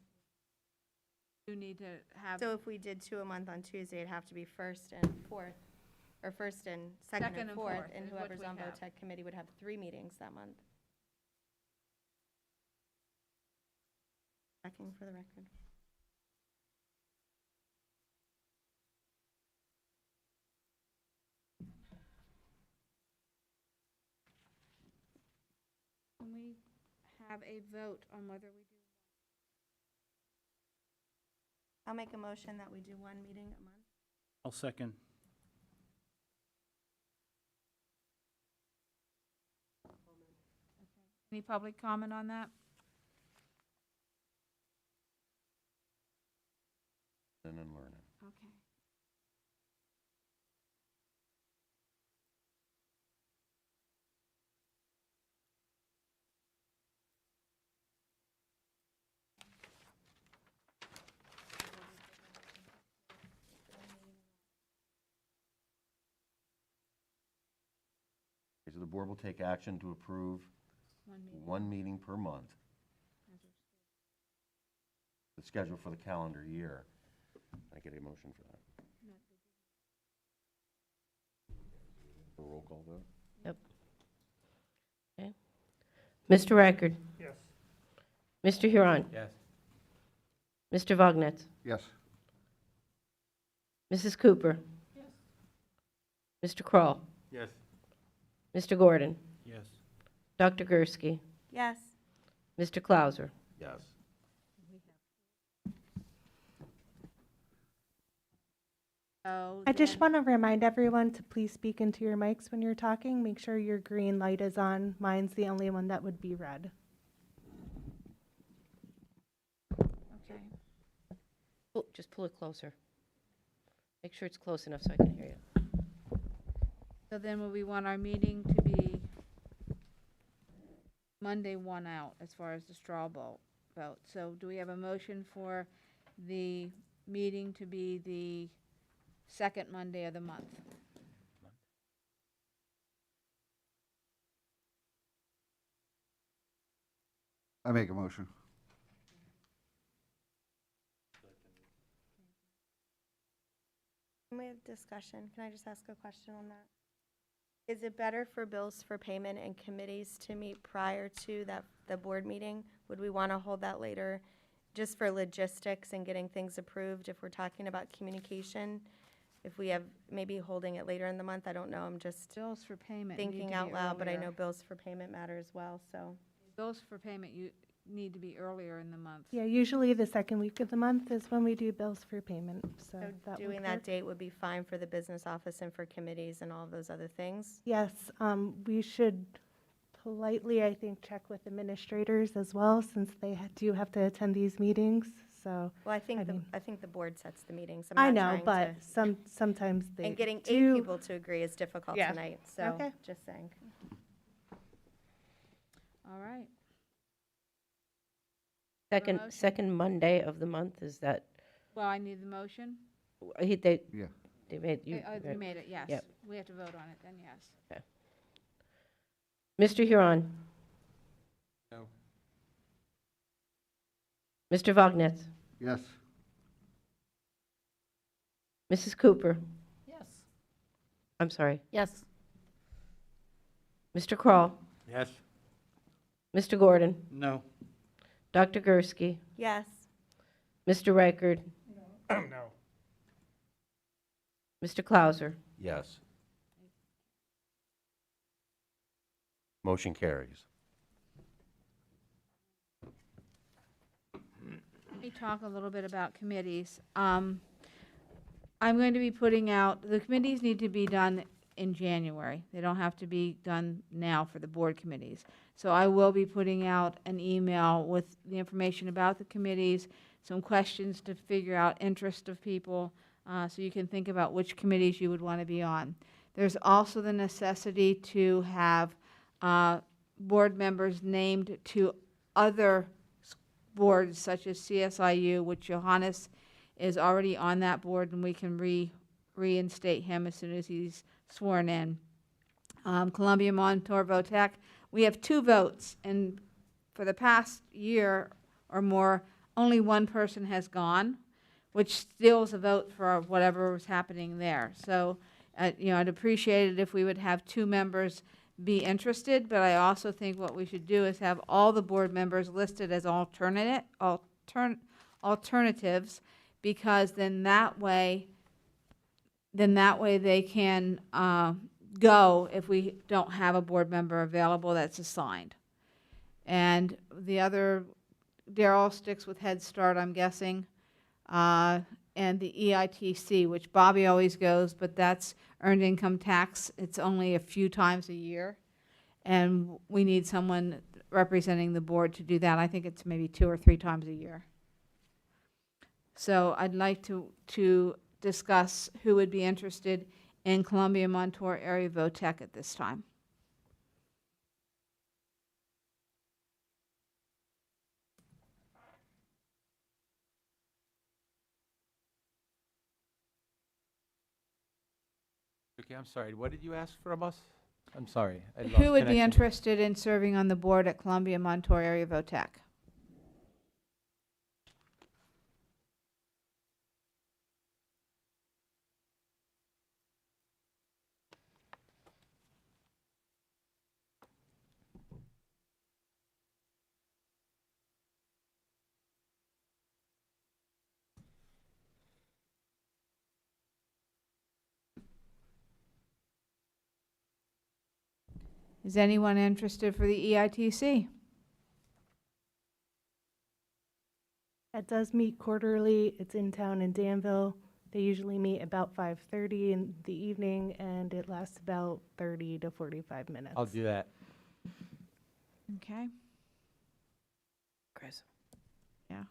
You need to have. So if we did 2 a month on Tuesday, it'd have to be first and fourth, or first and second and fourth, and is what whoever's we on have. VOTEC committee would have 3 meetings that month. Checking for the record. Can we have a vote on whether we do? I'll make a motion that we do 1 meeting a month. I'll second. Any public comment on that? And then learning. Okay. So the board will take action to approve 1 meeting. 1 meeting per month, the schedule for the calendar year. I get a motion for that. A roll call vote? Yep. Okay. Mr. Reichard? Yes. Mr. Huron? Yes. Mr. Vognetz? Yes. Mrs. Cooper? Yes. Mr. Kroll? Yes. Mr. Gordon? Yes. Dr. Gursky? Yes. Mr. Clauser? Yes. So I just then- want to remind everyone to please speak into your mics when you're talking. Make sure your green light is on. Mine's the only one that would be red. Okay. Oh, just pull it closer. Make sure it's close enough so I can hear you. So then will we want our meeting to be Monday 1 out as far as the straw vote? So do we have a motion for the meeting to be the second Monday of the month? I make a motion. Can we have discussion? Can I just ask a question on that? Is it better for bills for payment and committees to meet prior to the board meeting? Would we want to hold that later, just for logistics and getting things approved if we're talking about communication? If we have, maybe holding it later in the month, I don't know, I'm just Bills for payment need to thinking be out loud, but I earlier. know bills for payment matter as well, so. Bills for payment, need to be earlier in the month? Yeah, usually the second week of the month is when we do bills for payment, so So that would doing that work. date would be fine for the business office and for committees and all of those other things? Yes, we should politely, I think, check with administrators as well, since they do have to attend these meetings, so. Well, I think mean- I think the board sets the meetings. I I'm know, not trying but to. sometimes they And getting 8 do. people to agree is difficult Yeah. tonight, so, Okay. just saying. All right. Second, second Monday of the month, is that, Well, I need the motion. they, Yeah. they made, you, You made it, yes. Yep. We have to vote on it then, yes. Mr. Huron. No. Mr. Vognetz. Yes. Mrs. Cooper. Yes. I'm sorry. Yes. Mr. Kroll. Yes. Mr. Gordon. No. Dr. Gursky. Yes. Mr. Reichard. No. Mr. Clauser. Yes. Motion carries. Let me talk a little bit about committees. I'm going to be putting out, the committees need to be done in January. They don't have to be done now for the board committees. So I will be putting out an email with the information about the committees, some questions to figure out interest of people, so you can think about which committees you would want to be on. There's also the necessity to have board members named to other boards such as CSIU, which Johannes is already on that board, and we can reinstate him as soon as he's sworn in. Columbia Montour Votech, we have 2 votes, and for the past year or more, only one person has gone, which still is a vote for whatever was happening there. So, I'd appreciate it if we would have 2 members be interested, but I also think what we should do is have all the board members listed as alternatives, because then that way they can go if we don't have a board member available that's assigned. And the other, Daryl sticks with Head Start, I'm guessing, and the EITC, which Bobby always goes, but that's earned income tax. It's only a few times a year, and we need someone representing the board to do that. I think it's maybe 2 or 3 times a year. So I'd like to discuss who would be interested in Columbia Montour Area Votech at this time. Okay, I'm sorry. What did you ask from us? I'm sorry. I lost Who would be connection. interested in serving on the board at Columbia Montour Area Votech? Is anyone interested for the EITC? It does meet quarterly. It's in town in Danville. They usually meet about 5:30 in the evening, and it lasts about 30 to 45 minutes. I'll do that. Okay. Chris. Yeah.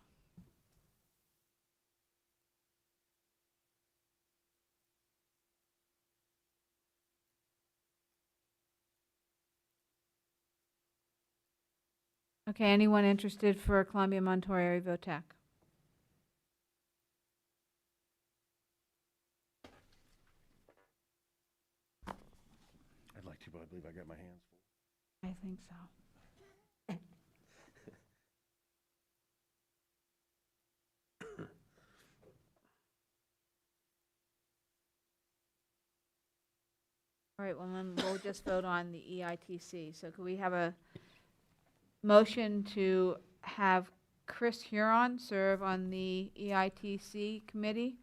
Okay, anyone interested for Columbia Montour Area Votech? I'd like to, but I believe I got my hands full. I think so. All right, well, then we'll just vote on the EITC. So could we have a motion to have Chris Huron serve on the EITC committee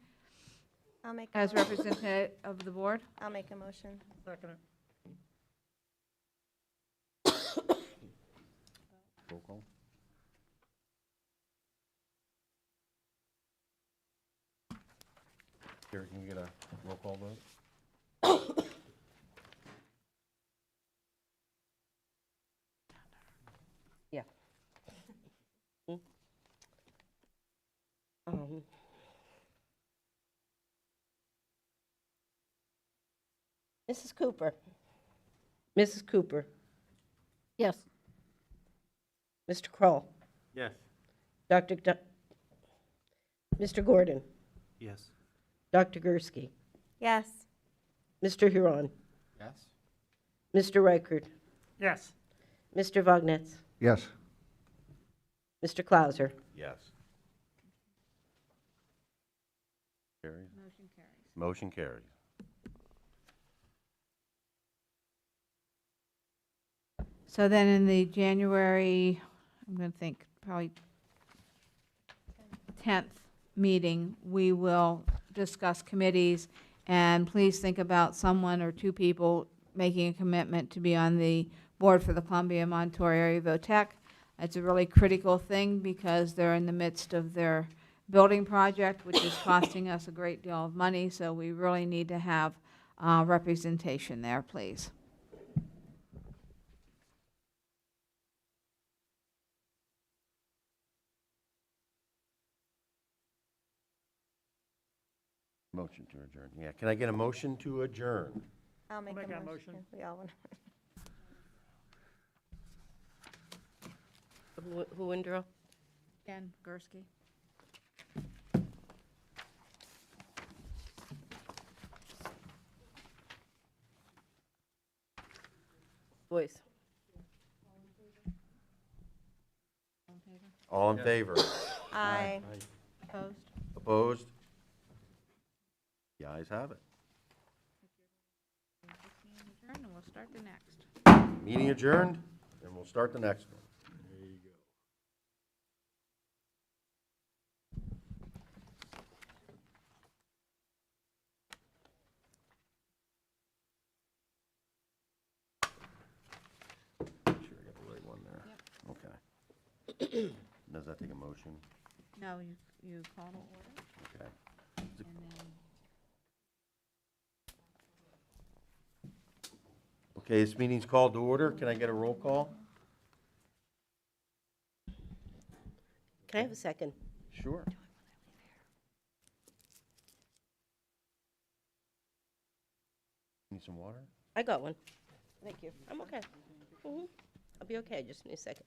I'll make a as motion. representative of the board? I'll make a motion. Second it. Roll call? Gary, can you get a roll call vote? Yeah. Um, Mrs. Cooper. Mrs. Cooper. Yes. Mr. Kroll. Yes. Mr. Gordon. Yes. Dr. Gursky. Yes. Mr. Huron. Yes? Mr. Reichert. Yes. Mr. Vognetz. Yes. Mr. Clauser. Yes. Carries. Motion carries. Motion carries. So then in the January, I'm going to think probably 10th meeting, we will discuss committees, and please think about someone or two people making a commitment to be on the board for the Columbia Montour Area VOTEC. It's a really critical thing because they're in the midst of their building project, which is costing us a great deal of money, so we really need to have representation there, please. Motion to adjourn. Yeah, can I get a motion to adjourn? I'll make make a that motion. motion. We all want. Who in draw? Ken Gursky. Voice. All in favor? Aye. Opposed? Opposed? The ayes have it. Adjourn, and we'll start the next. Meeting adjourned, and we'll start the next one. There you go. Make sure I got the right one there. Okay. Does that take a motion? No, you call to order, Okay. and then Okay, this meeting's called to order. Can I get a roll call? Can I have a second? Sure. Need some water? I got one. Thank you. I'm okay. I'll be okay, just need a second.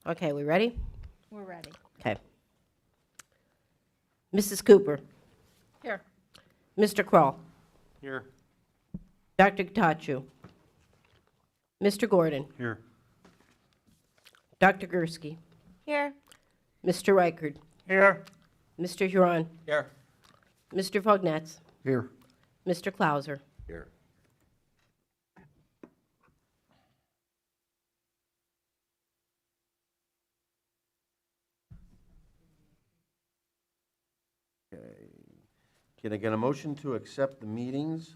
Okay, we ready? we're ready. Okay. Mrs. Cooper. Here. Mr. Kroll. Here. Dr. Gatachu. Mr. Gordon. Here. Dr. Gursky. Here. Mr. Reichert. Here. Mr. Huron. Here. Mr. Vognetz. Here. Mr. Clauser. Here. Okay. Can I get a motion to accept the meetings?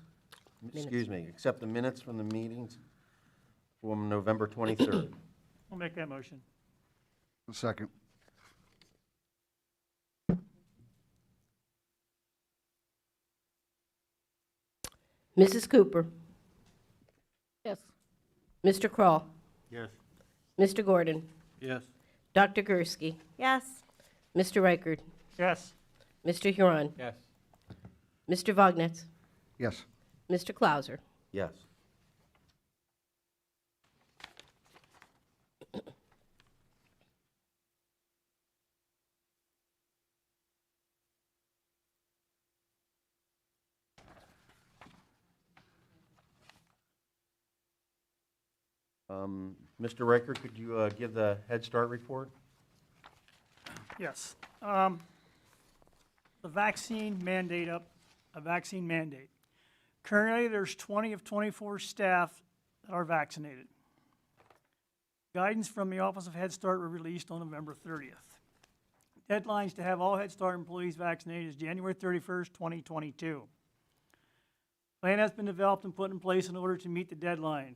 Excuse me, accept the minutes from the meetings from November 23rd? I'll make that motion. Second. Mrs. Cooper. Yes. Mr. Kroll. Yes. Mr. Gordon. Yes. Dr. Gursky. Yes. Mr. Reichert. Yes. Mr. Huron. Yes. Mr. Vognetz. Yes. Mr. Clauser. Yes. Mr. Riker, could you give the Head Start report? Yes. The vaccine mandate Currently, there's 20 of 24 staff that are vaccinated. Guidance from the Office of Head Start were released on November 30th. Deadlines to have all Head Start employees vaccinated is January 31st, 2022. Plan has been developed and put in place in order to meet the deadline,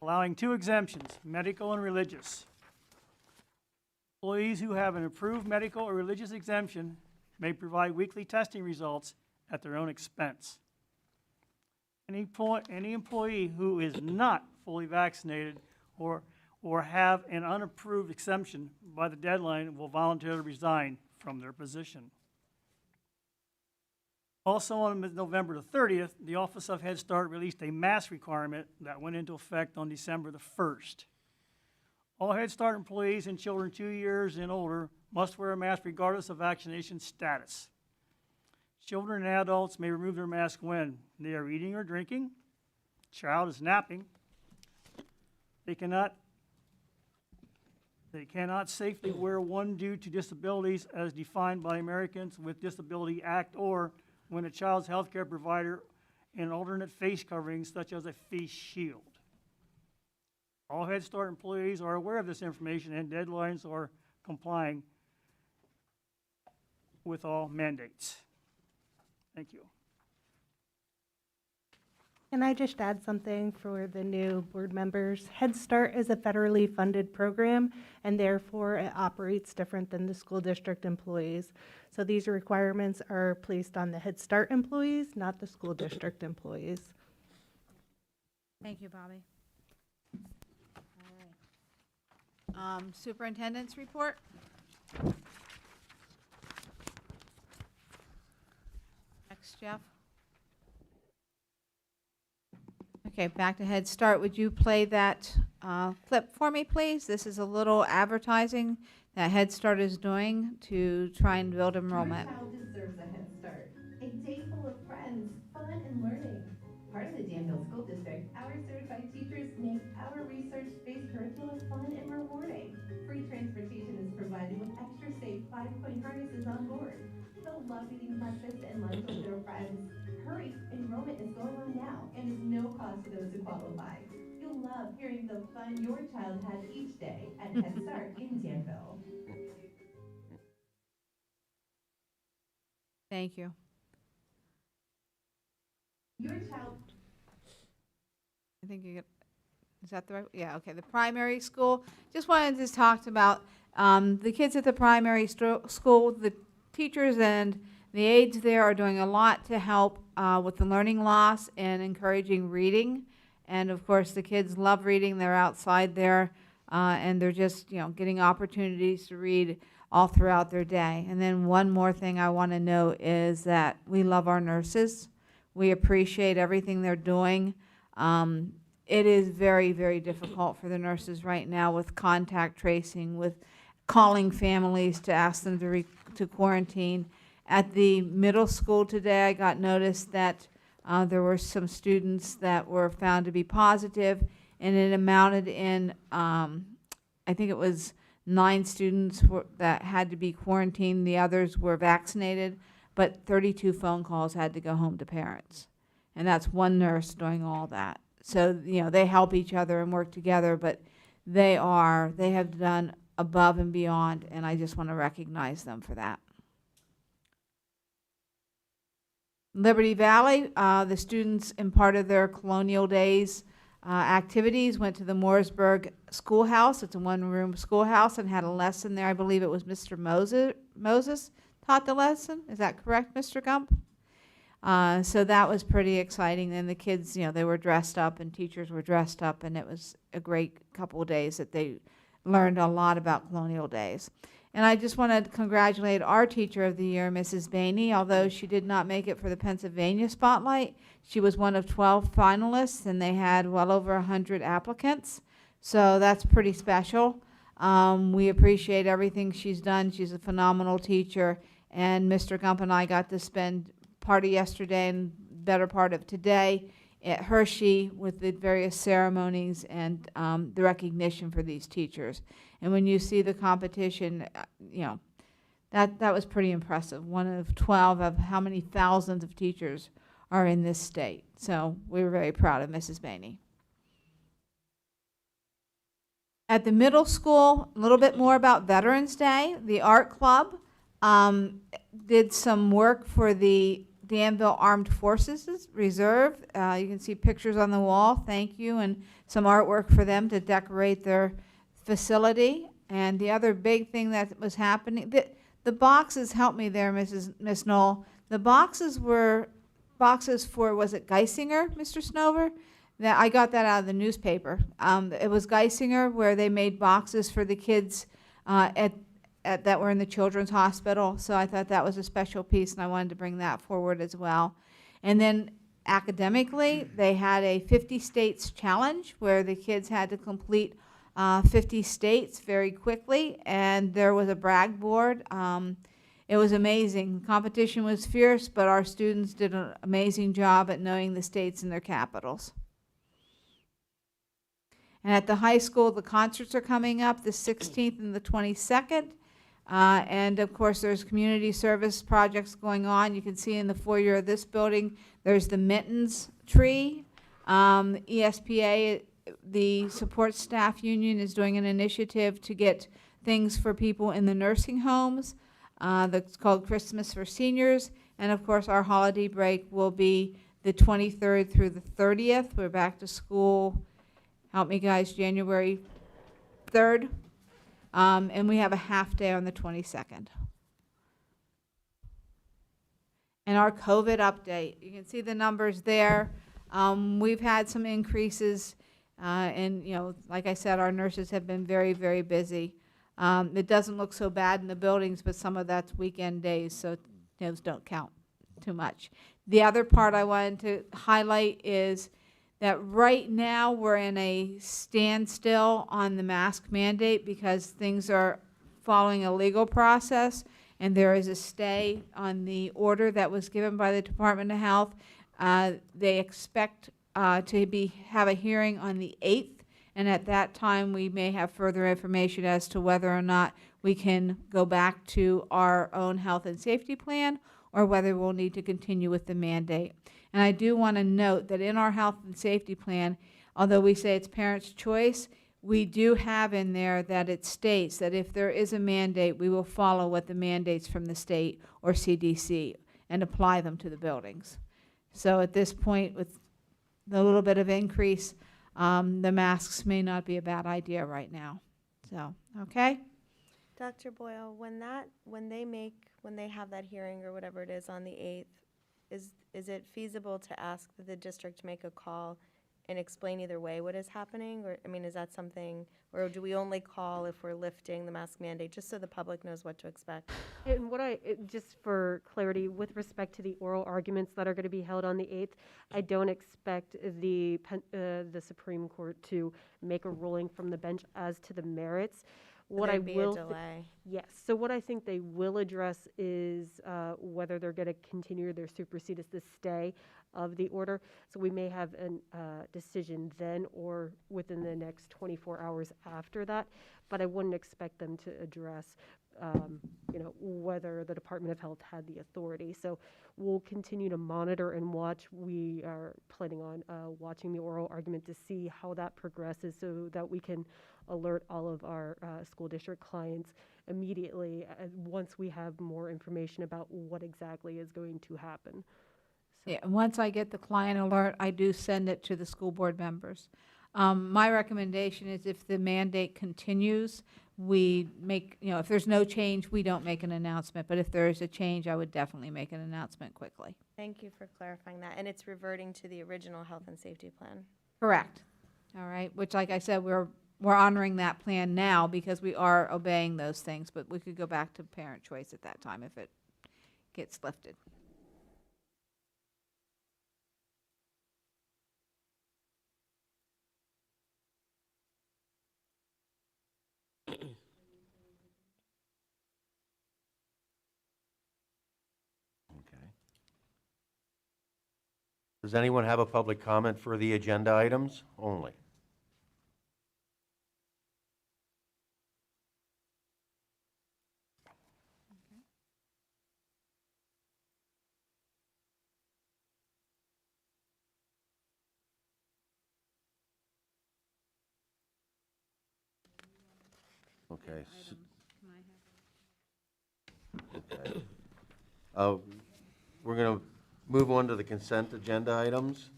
allowing 2 exemptions, medical and religious. Employees who have an approved medical or religious exemption may provide weekly testing results at their own expense. Any employee who is not fully vaccinated or have an unapproved exemption by the deadline will voluntarily resign from their position. Also on November the 30th, the Office of Head Start released a mask requirement that went into effect on December the 1st. All Head Start employees and children 2 years and older must wear a mask regardless of vaccination status. Children and adults may remove their mask when they are eating or drinking, child is napping, they cannot safely wear one due to disabilities as defined by Americans with Disability Act, or when a child's healthcare provider an alternate face covering such as a face shield. All Head Start employees are aware of this information and deadlines are complying with all mandates. Thank you. Can I just add something for the new board members? Head Start is a federally funded program, and therefore it operates different than the school district employees. So these requirements are placed on the Head Start employees, not the school district employees. Thank you, Bobby. All right. Superintendent's report? Next, Jeff. Okay, back to Head Start. Would you play that clip for me, please? This is a little advertising that Head Start is doing to try and build enrollment. Your child deserves a Head Start. A day full of friends, fun, and learning. Part of the Danville School District, our certified teachers make our research-based curricula fun and rewarding. Free transportation is provided with extra safe 5-point harnesses on board. They'll love eating breakfast and lunch with their friends. Hurry, enrollment is going on now and is no cost to those who qualify. You'll love hearing the fun your child has each day at Head Start in Danville. Thank you. Your child. I think you get, is that the right? Yeah, okay. The primary school, just wanted to talk about the kids at the primary school, the teachers and the aides there are doing a lot to help with the learning loss and encouraging reading. And of course, the kids love reading. They're outside there and they're just, getting opportunities to read all throughout their day. And then one more thing I want to note is that we love our nurses. We appreciate everything they're doing. It is very, very difficult for the nurses right now with contact tracing, with calling families to ask them to quarantine. At the middle school today, I got notice that there were some students that were found to be positive, and it amounted in, I think it was 9 students that had to be quarantined. The others were vaccinated, but 32 phone calls had to go home to parents. And that's one nurse doing all that. So, they help each other and work together, but they have done above and beyond, and I just want to recognize them for that. Liberty Valley, the students in part of their Colonial Days activities went to the Mooresburg Schoolhouse. It's a one-room schoolhouse and had a lesson there. I believe it was Mr. Moses taught the lesson. Is that correct, Mr. Gump? So that was pretty exciting. And the kids, they were dressed up and teachers were dressed up, and it was a great couple of days that they learned a lot about Colonial Days. And I just want to congratulate our Teacher of the Year, Mrs. Bainey. Although she did not make it for the Pennsylvania Spotlight, she was one of 12 finalists, and they had well over 100 applicants. So that's pretty special. We appreciate everything she's done. She's a phenomenal teacher. And Mr. Gump and I got to spend part of yesterday and better part of today at Hershey with the various ceremonies and the recognition for these teachers. And when you see the competition, that was pretty impressive. One of 12 of how many thousands of teachers are in this state. So we were very proud of Mrs. Bainey. At the middle school, a little bit more about Veterans Day. The art club did some work for the Danville Armed Forces Reserve. You can see pictures on the wall, thank you, and some artwork for them to decorate their facility. And the other big thing that was happening, the boxes helped me there, Miss Knoll. The boxes were boxes for, was it Geisinger, Mr. Snover? That I got that out of the newspaper. It was Geisinger where they made boxes for the kids that were in the children's hospital. So I thought that was a special piece, and I wanted to bring that forward as well. And then academically, they had a 50 states challenge where the kids had to complete 50 states very quickly, and there was a brag board. It was amazing. The competition was fierce, but our students did an amazing job at knowing the states and their capitals. And at the high school, the concerts are coming up the 16th and the 22nd. And of course, there's community service projects going on. You can see in the foyer of this building, there's the mittens tree. ESPA, the support staff union, is doing an initiative to get things for people in the nursing homes. That's called Christmas for Seniors. And of course, our holiday break will be the 23rd through the 30th. We're back to school, help me guys, January 3rd. And we have a half day on the 22nd. And our COVID update, you can see the numbers there. We've had some increases, and like I said, our nurses have been very, very busy. It doesn't look so bad in the buildings, but some of that's weekend days, so those don't count too much. The other part I wanted to highlight is that right now we're in a standstill on the mask mandate because things are following a legal process, and there is a stay on the order that was given by the Department of Health. They expect to have a hearing on the 8th, and at that time we may have further information as to whether or not we can go back to our own health and safety plan or whether we'll need to continue with the mandate. And I do want to note that in our health and safety plan, although we say it's parents' choice, we do have in there that it states that if there is a mandate, we will follow what the mandates from the state or CDC and apply them to the buildings. So at this point, with the little bit of increase, the masks may not be a bad idea right now. So, okay? Dr. Boyle, when they have that hearing or whatever it is on the 8th, is it feasible to ask that the district make a call and explain either way what is happening? Or, I mean, is that something, or do we only call if we're lifting the mask mandate, just so the public knows what to expect? And just for clarity, with respect to the oral arguments that are going to be held on the 8th, I don't expect the Supreme Court to make a ruling from the bench as to the merits. What I will be a delay. Yes. So what I think they will address is whether they're going to continue their supersedes the stay of the order. So we may have a decision then or within the next 24 hours after that. But I wouldn't expect them to address, whether the Department of Health had the authority. So we'll continue to monitor and watch. We are planning on watching the oral argument to see how that progresses so that we can alert all of our school district clients immediately once we have more information about what exactly is going to happen. So. Yeah, once I get the client alert, I do send it to the school board members. My recommendation is if the mandate continues, we make, if there's no change, we don't make an announcement. But if there is a change, I would definitely make an announcement quickly. Thank you for clarifying that. And it's reverting to the original health and safety plan. Correct. All right, which, like I said, we're honoring that plan now because we are obeying those things, but we could go back to parent choice at that time if it gets lifted. Okay. Does anyone have a public comment for the agenda items only? Okay. items. Can I have Okay. We're going to move on to the consent agenda items.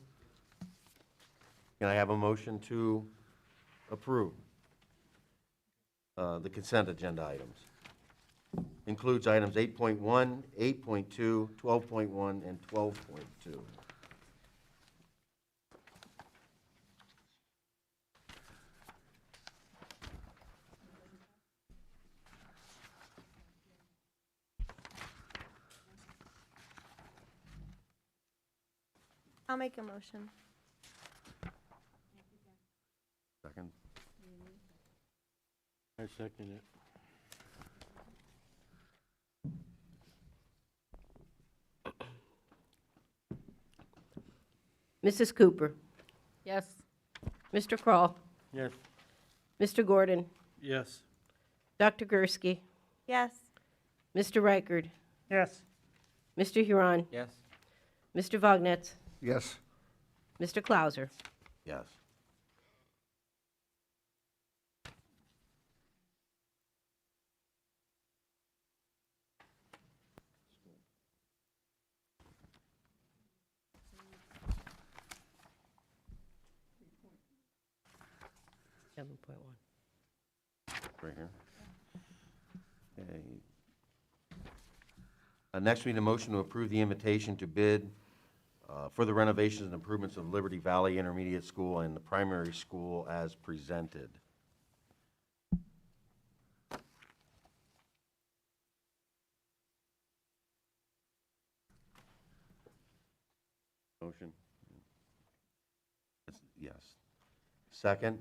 Can I have a motion to approve the consent agenda items? Includes items 8.1, 8.2, 12.1, and 12.2. I'll make a motion. Second. I second it. Mrs. Cooper, Yes. Mr. Kroll, Yes. Mr. Gordon, Yes. Dr. Gursky, Yes. Mr. Reichard, Yes. Mr. Huron, Yes. Mr. Vognetz, Yes. Mr. Clauser. Yes. Right here. Okay. Next, we need a motion to approve the invitation to bid for the renovations and improvements of Liberty Valley Intermediate School and the primary school as presented. Motion? Yes. Second?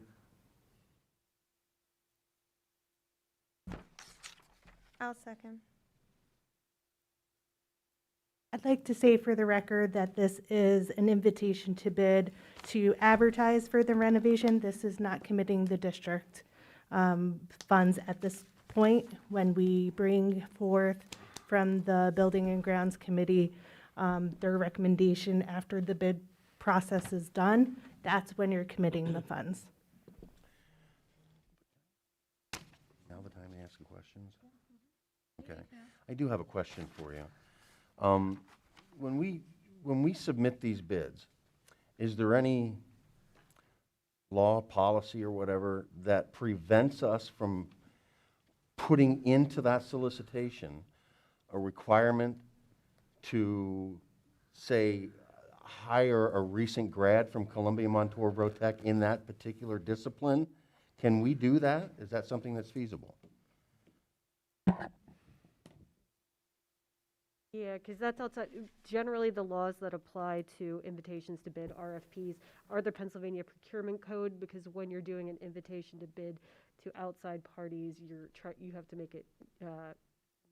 I'll second. I'd like to say for the record that this is an invitation to bid to advertise for the renovation. This is not committing the district funds at this point. When we bring forth from the Building and Grounds Committee their recommendation after the bid process is done, that's when you're committing the funds. Now the time to ask questions? Okay. I do have a question for you. When we submit these bids, is there any law, policy, or whatever that prevents us from putting into that solicitation a requirement to, say, hire a recent grad from Columbia Montour Tech in that particular discipline? Can we do that? Is that something that's feasible? Yeah, because that's outside, generally the laws that apply to invitations to bid, RFPs, are the Pennsylvania Procurement Code, because when you're doing an invitation to bid to outside parties, you have to make it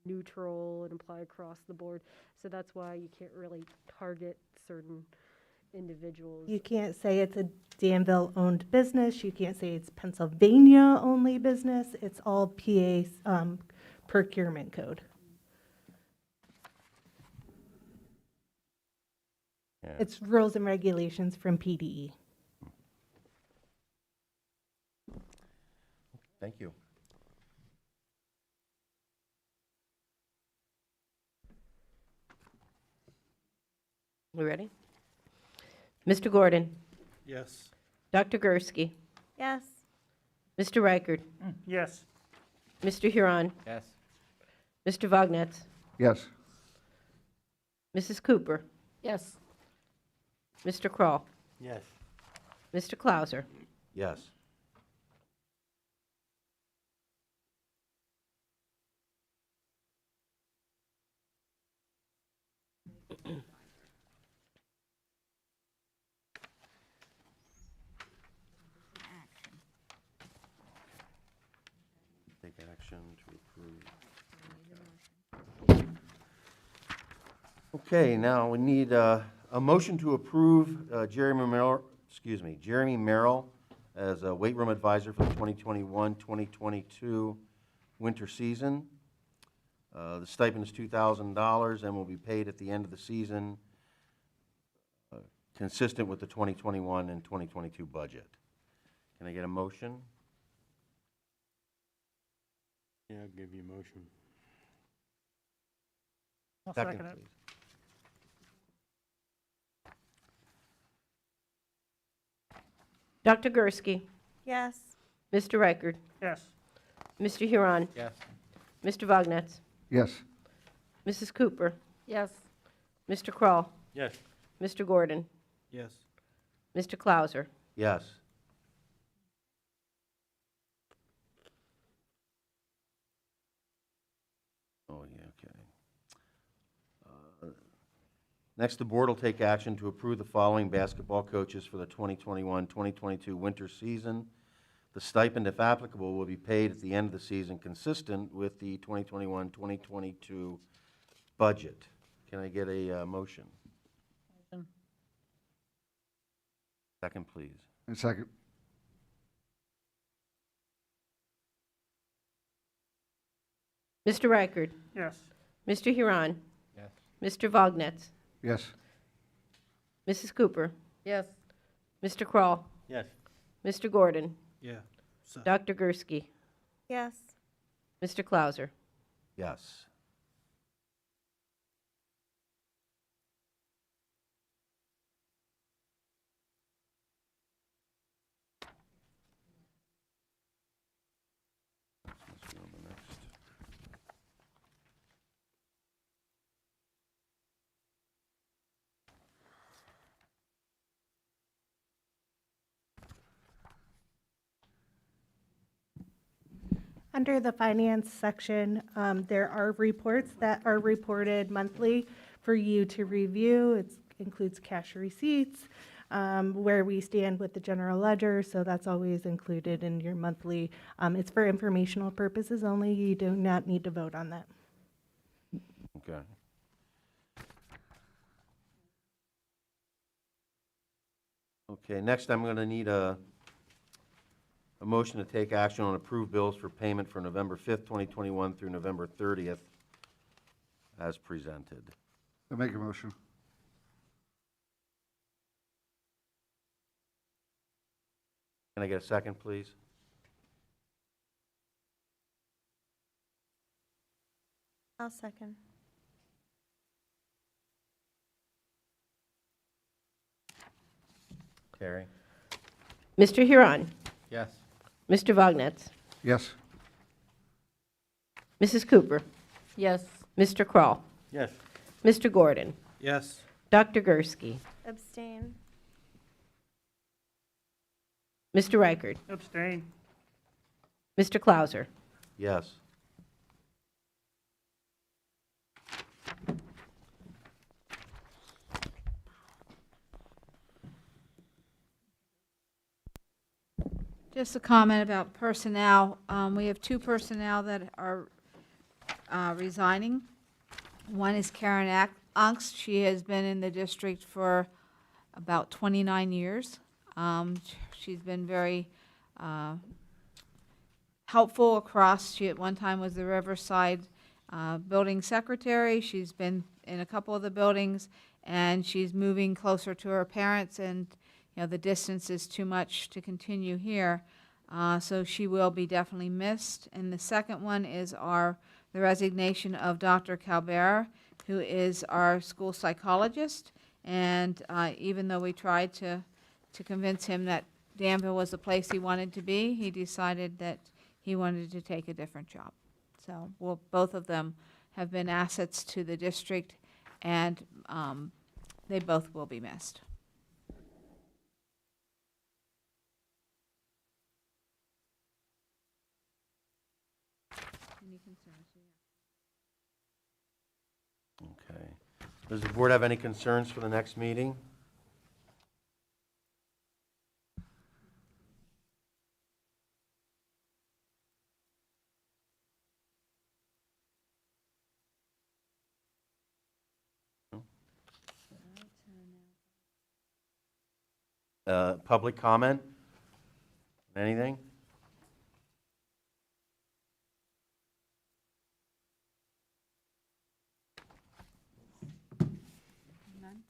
neutral and apply across the board. So that's why you can't really target certain individuals. You can't say it's a Danville-owned business. You can't say it's Pennsylvania-only business. It's all PA procurement code. Yeah. It's rules and regulations from PDE. Thank you. We ready? Mr. Gordon, Yes. Dr. Gursky, Yes. Mr. Reichard, Yes. Mr. Huron, Yes. Mr. Vognetz, Yes. Mrs. Cooper, Yes. Mr. Kroll, Yes. Mr. Clauser. Yes. Take action to approve. Okay, now we need a motion to approve Jeremy Merrill as a weight room advisor for the 2021-2022 winter season. The stipend is $2,000 and will be paid at the end of the season, consistent with the 2021 and 2022 budget. Can I get a motion? Yeah, I'll give you a motion. I'll Second, second it. please. Dr. Gursky, Yes. Mr. Reichard, Yes. Mr. Huron, Yes. Mr. Vognetz, Yes. Mrs. Cooper, Yes. Mr. Kroll, Yes. Mr. Gordon, Yes. Mr. Clauser. Yes. Oh, yeah, okay. Next, the board will take action to approve the following basketball coaches for the 2021-2022 winter season. The stipend, if applicable, will be paid at the end of the season, consistent with the 2021-2022 budget. Can I get a motion? Motion. Second, please. And second. Mr. Reichard, Yes. Mr. Huron, Yes. Mr. Vognetz, Yes. Mrs. Cooper, Yes. Mr. Kroll, Yes. Mr. Gordon, Yeah. So, Dr. Gursky, Yes. Mr. Clauser. Yes. Let's go on the next. Under the finance section, there are reports that are reported monthly for you to review. It includes cash receipts, where we stand with the general ledger, so that's always included in your monthly. It's for informational purposes only. You do not need to vote on that. Okay. Okay, next I'm going to need a motion to take action on approved bills for payment for November 5th, 2021 through November 30th as presented. I make a motion. Can I get a second, please? I'll second. Carrie? Mr. Huron, Yes. Mr. Vognetz, Yes. Mrs. Cooper, Yes. Mr. Kroll, Yes. Mr. Gordon, yes. Dr. Gursky, Abstain. Mr. Reichard, Abstain. Mr. Clauser. Yes. Just a comment about personnel. We have two personnel that are resigning. One is Karen Ungst. She has been in the district for about 29 years. She's been very helpful across. She at one time was the Riverside building secretary. She's been in a couple of the buildings, and she's moving closer to her parents, and the distance is too much to continue here. So she will be definitely missed. And the second one is the resignation of Dr. Calbera, who is our school psychologist. And even though we tried to convince him that Danville was the place he wanted to be, he decided that he wanted to take a different job. So both of them have been assets to the district, and they both will be missed. Any concerns? Okay. Does the board have any concerns for the next meeting? Public comment? Anything? None?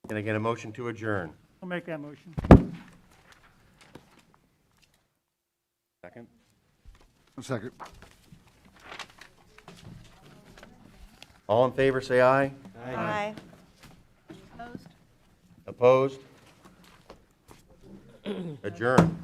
Can I get a motion to adjourn? I'll make that motion. Second. All in favor, say aye. Aye. Opposed? Opposed? Adjourn.